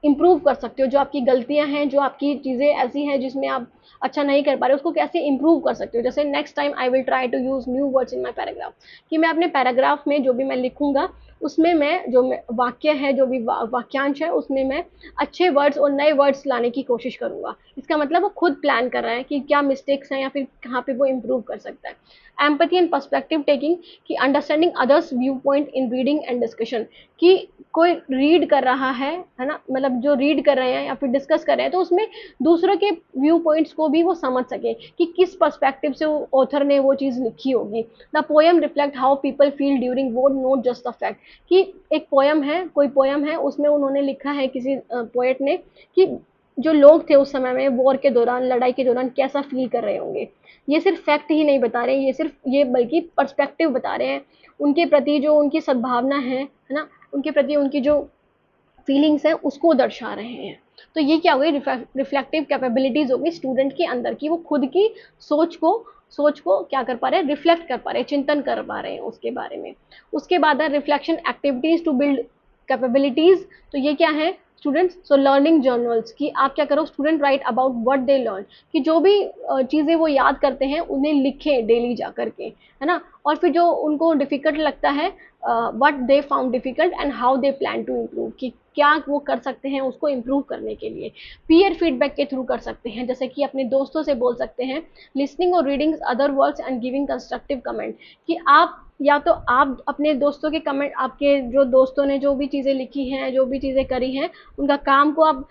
इम्प्रूव कर सकते हो, जो आपकी गलतियां हैं, जो आपकी चीजें ऐसी हैं जिसमें आप अच्छा नहीं कर पा रहे हो, उसको कैसे इम्प्रूव कर सकते हो। जैसे next time I will try to use new words in my paragraph, कि मैं अपने पैराग्राफ में जो भी मैं लिखूंगा उसमें मैं जो वाक्य है, जो भी वाक्यांश है, उसमें मैं अच्छे वर्ड्स और नए वर्ड्स लाने की कोशिश करूंगा। इसका मतलब वो खुद प्लान कर रहा है कि क्या मिस्टेक्स हैं या फिर कहाँ पे वो इम्प्रूव कर सकता है। एम्पैथी एंड पर्सपेक्टिव टेकिंग, कि understanding others view point in reading and discussion, कि कोई रीड कर रहा है ना, मतलब जो रीड कर रहे हैं या फिर डिस्कस कर रहे हैं, तो उसमें दूसरों के व्यू पॉइंट्स को भी वो समझ सके कि किस पर्सपेक्टिव से वो ऑथर ने वो चीज लिखी होगी। The poem reflect how people feel during war, not just the fact, कि एक पोएम है, कोई पोएम है, उसमें उन्होंने लिखा है किसी पोएट ने कि जो लोग थे उस समय में वॉर के दौरान, लड़ाई के दौरान कैसा फील कर रहे होंगे। ये सिर्फ फैक्ट ही नहीं बता रहे, ये सिर्फ ये बल्कि पर्सपेक्टिव बता रहे हैं, उनके प्रति जो उनकी सद्भावना है ना, उनके प्रति उनकी जो फीलिंग्स हैं उसको दर्शा रहे हैं। तो ये क्या हो गई, रिफ्लेक्टिव कैपेबिलिटीज हो गई स्टूडेंट के अंदर की, वो खुद की सोच को सोच को क्या कर पा रहे हैं, रिफ्लेक्ट कर पा रहे हैं, चिंतन कर पा रहे हैं उसके बारे में। उसके बाद है reflection activities to build capabilities. तो ये क्या है स्टूडेंट्स, सो लर्निंग जर्नल्स, कि आप क्या करो, student right about what they learn, कि जो भी चीजें वो याद करते हैं उन्हें लिखें डेली जा करके, है ना। और फिर जो उनको डिफिकल्ट लगता है, what they found difficult and how they plan to improve, कि क्या वो कर सकते हैं उसको इम्प्रूव करने के लिए। पीयर फीडबैक के थ्रू कर सकते हैं, जैसे कि अपने दोस्तों से बोल सकते हैं, लिसनिंग और reading other works and giving constructive comment, कि आप या तो आप अपने दोस्तों के कमेंट, आपके जो दोस्तों ने जो भी चीज़ें लिखी हैं, जो भी चीज़ें करी हैं, उनका काम को आप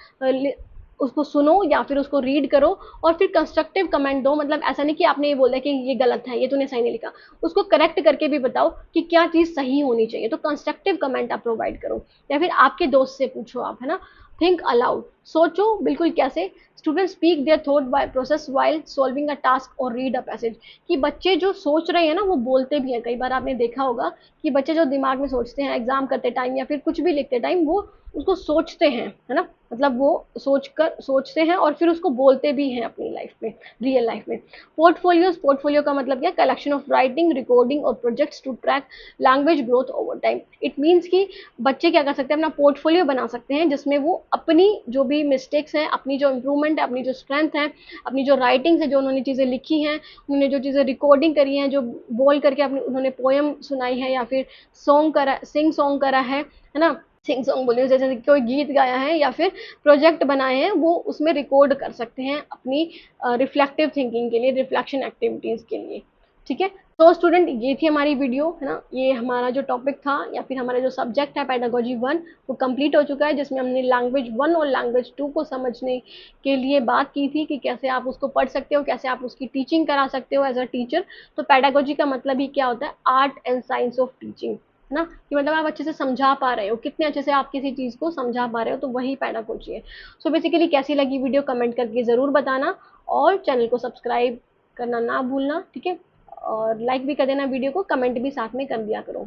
उसको सुनो या फिर उसको रीड करो और फिर कंस्ट्रक्टिव कमेंट दो। मतलब ऐसा नहीं कि आपने ये बोला कि ये गलत है, ये तूने सही नहीं लिखा, उसको करेक्ट करके भी बताओ कि क्या चीज़ सही होनी चाहिए। तो कंस्ट्रक्टिव कमेंट आप प्रोवाइड करो या फिर आपके दोस्त से पूछो आप, है ना। थिंक अलाउड, सोचो बिल्कुल कैसे। Student speak their thought by process while solving a task और रीड अ पैसेज, कि बच्चे जो सोच रहे हैं ना वो बोलते भी हैं। कई बार आपने देखा होगा कि बच्चे जो दिमाग में सोचते हैं एग्जाम करते टाइम या फिर कुछ भी लिखते टाइम, वो उसको सोचते हैं, है ना, मतलब वो सोचते हैं और फिर उसको बोलते भी हैं अपनी लाइफ में, रियल लाइफ में। पोर्टफोलियो का मतलब क्या, कलेक्शन ऑफ राइटिंग, रिकॉर्डिंग और projects to track language growth over time. It means कि बच्चे क्या कर सकते हैं, अपना पोर्टफोलियो बना सकते हैं जिसमें वो अपनी जो भी मिस्टेक्स हैं, अपनी जो इंप्रूवमेंट है, अपनी जो स्ट्रेंथ है, अपनी जो राइटिंग्स है, जो उन्होंने चीज़ें लिखी हैं, उन्होंने जो चीज़ें रिकॉर्डिंग करी हैं, जो बोल करके अपने उन्होंने पोएम सुनाई है या फिर सिंग सॉन्ग करा है ना, सिंग सॉन्ग बोलिए, जैसे कोई गीत गाया है या फिर प्रोजेक्ट बनाए हैं, वो उसमें रिकॉर्ड कर सकते हैं अपनी रिफ्लेक्टिव थिंकिंग के लिए, रिफ्लेक्शन एक्टिविटीज़ के लिए। ठीक है, तो स्टूडेंट ये थी हमारी वीडियो, है ना। ये हमारा जो टॉपिक था या फिर हमारा जो सब्जेक्ट है पेडागोजी 1, वो कंप्लीट हो चुका है, जिसमें हमने लैंग्वेज 1 और लैंग्वेज 2 को समझने के लिए बात की थी कि कैसे आप उसको पढ़ सकते हो, कैसे आप उसकी टीचिंग करा सकते हो एज अ टीचर। तो पेडागोजी का मतलब ही क्या होता है, art and science of teaching, है ना, कि मतलब आप अच्छे से समझा पा रहे हो, कितने अच्छे से आप किसी चीज़ को समझा पा रहे हो, तो वही पेडागोजी है। सो बेसिकली कैसी लगी वीडियो कमेंट करके ज़रूर बताना और चैनल को सब्सक्राइब करना ना भूलना, ठीक है। और लाइक भी कर देना वीडियो को, कमेंट भी साथ में कर दिया करो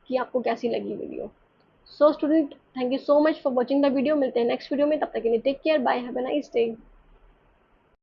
कि आपको कैसी लगी video. So student, thank you so much for watching the video. मिलते हैं नेक्स्ट वीडियो में, तब तक के लिए take care, bye, have a nice day.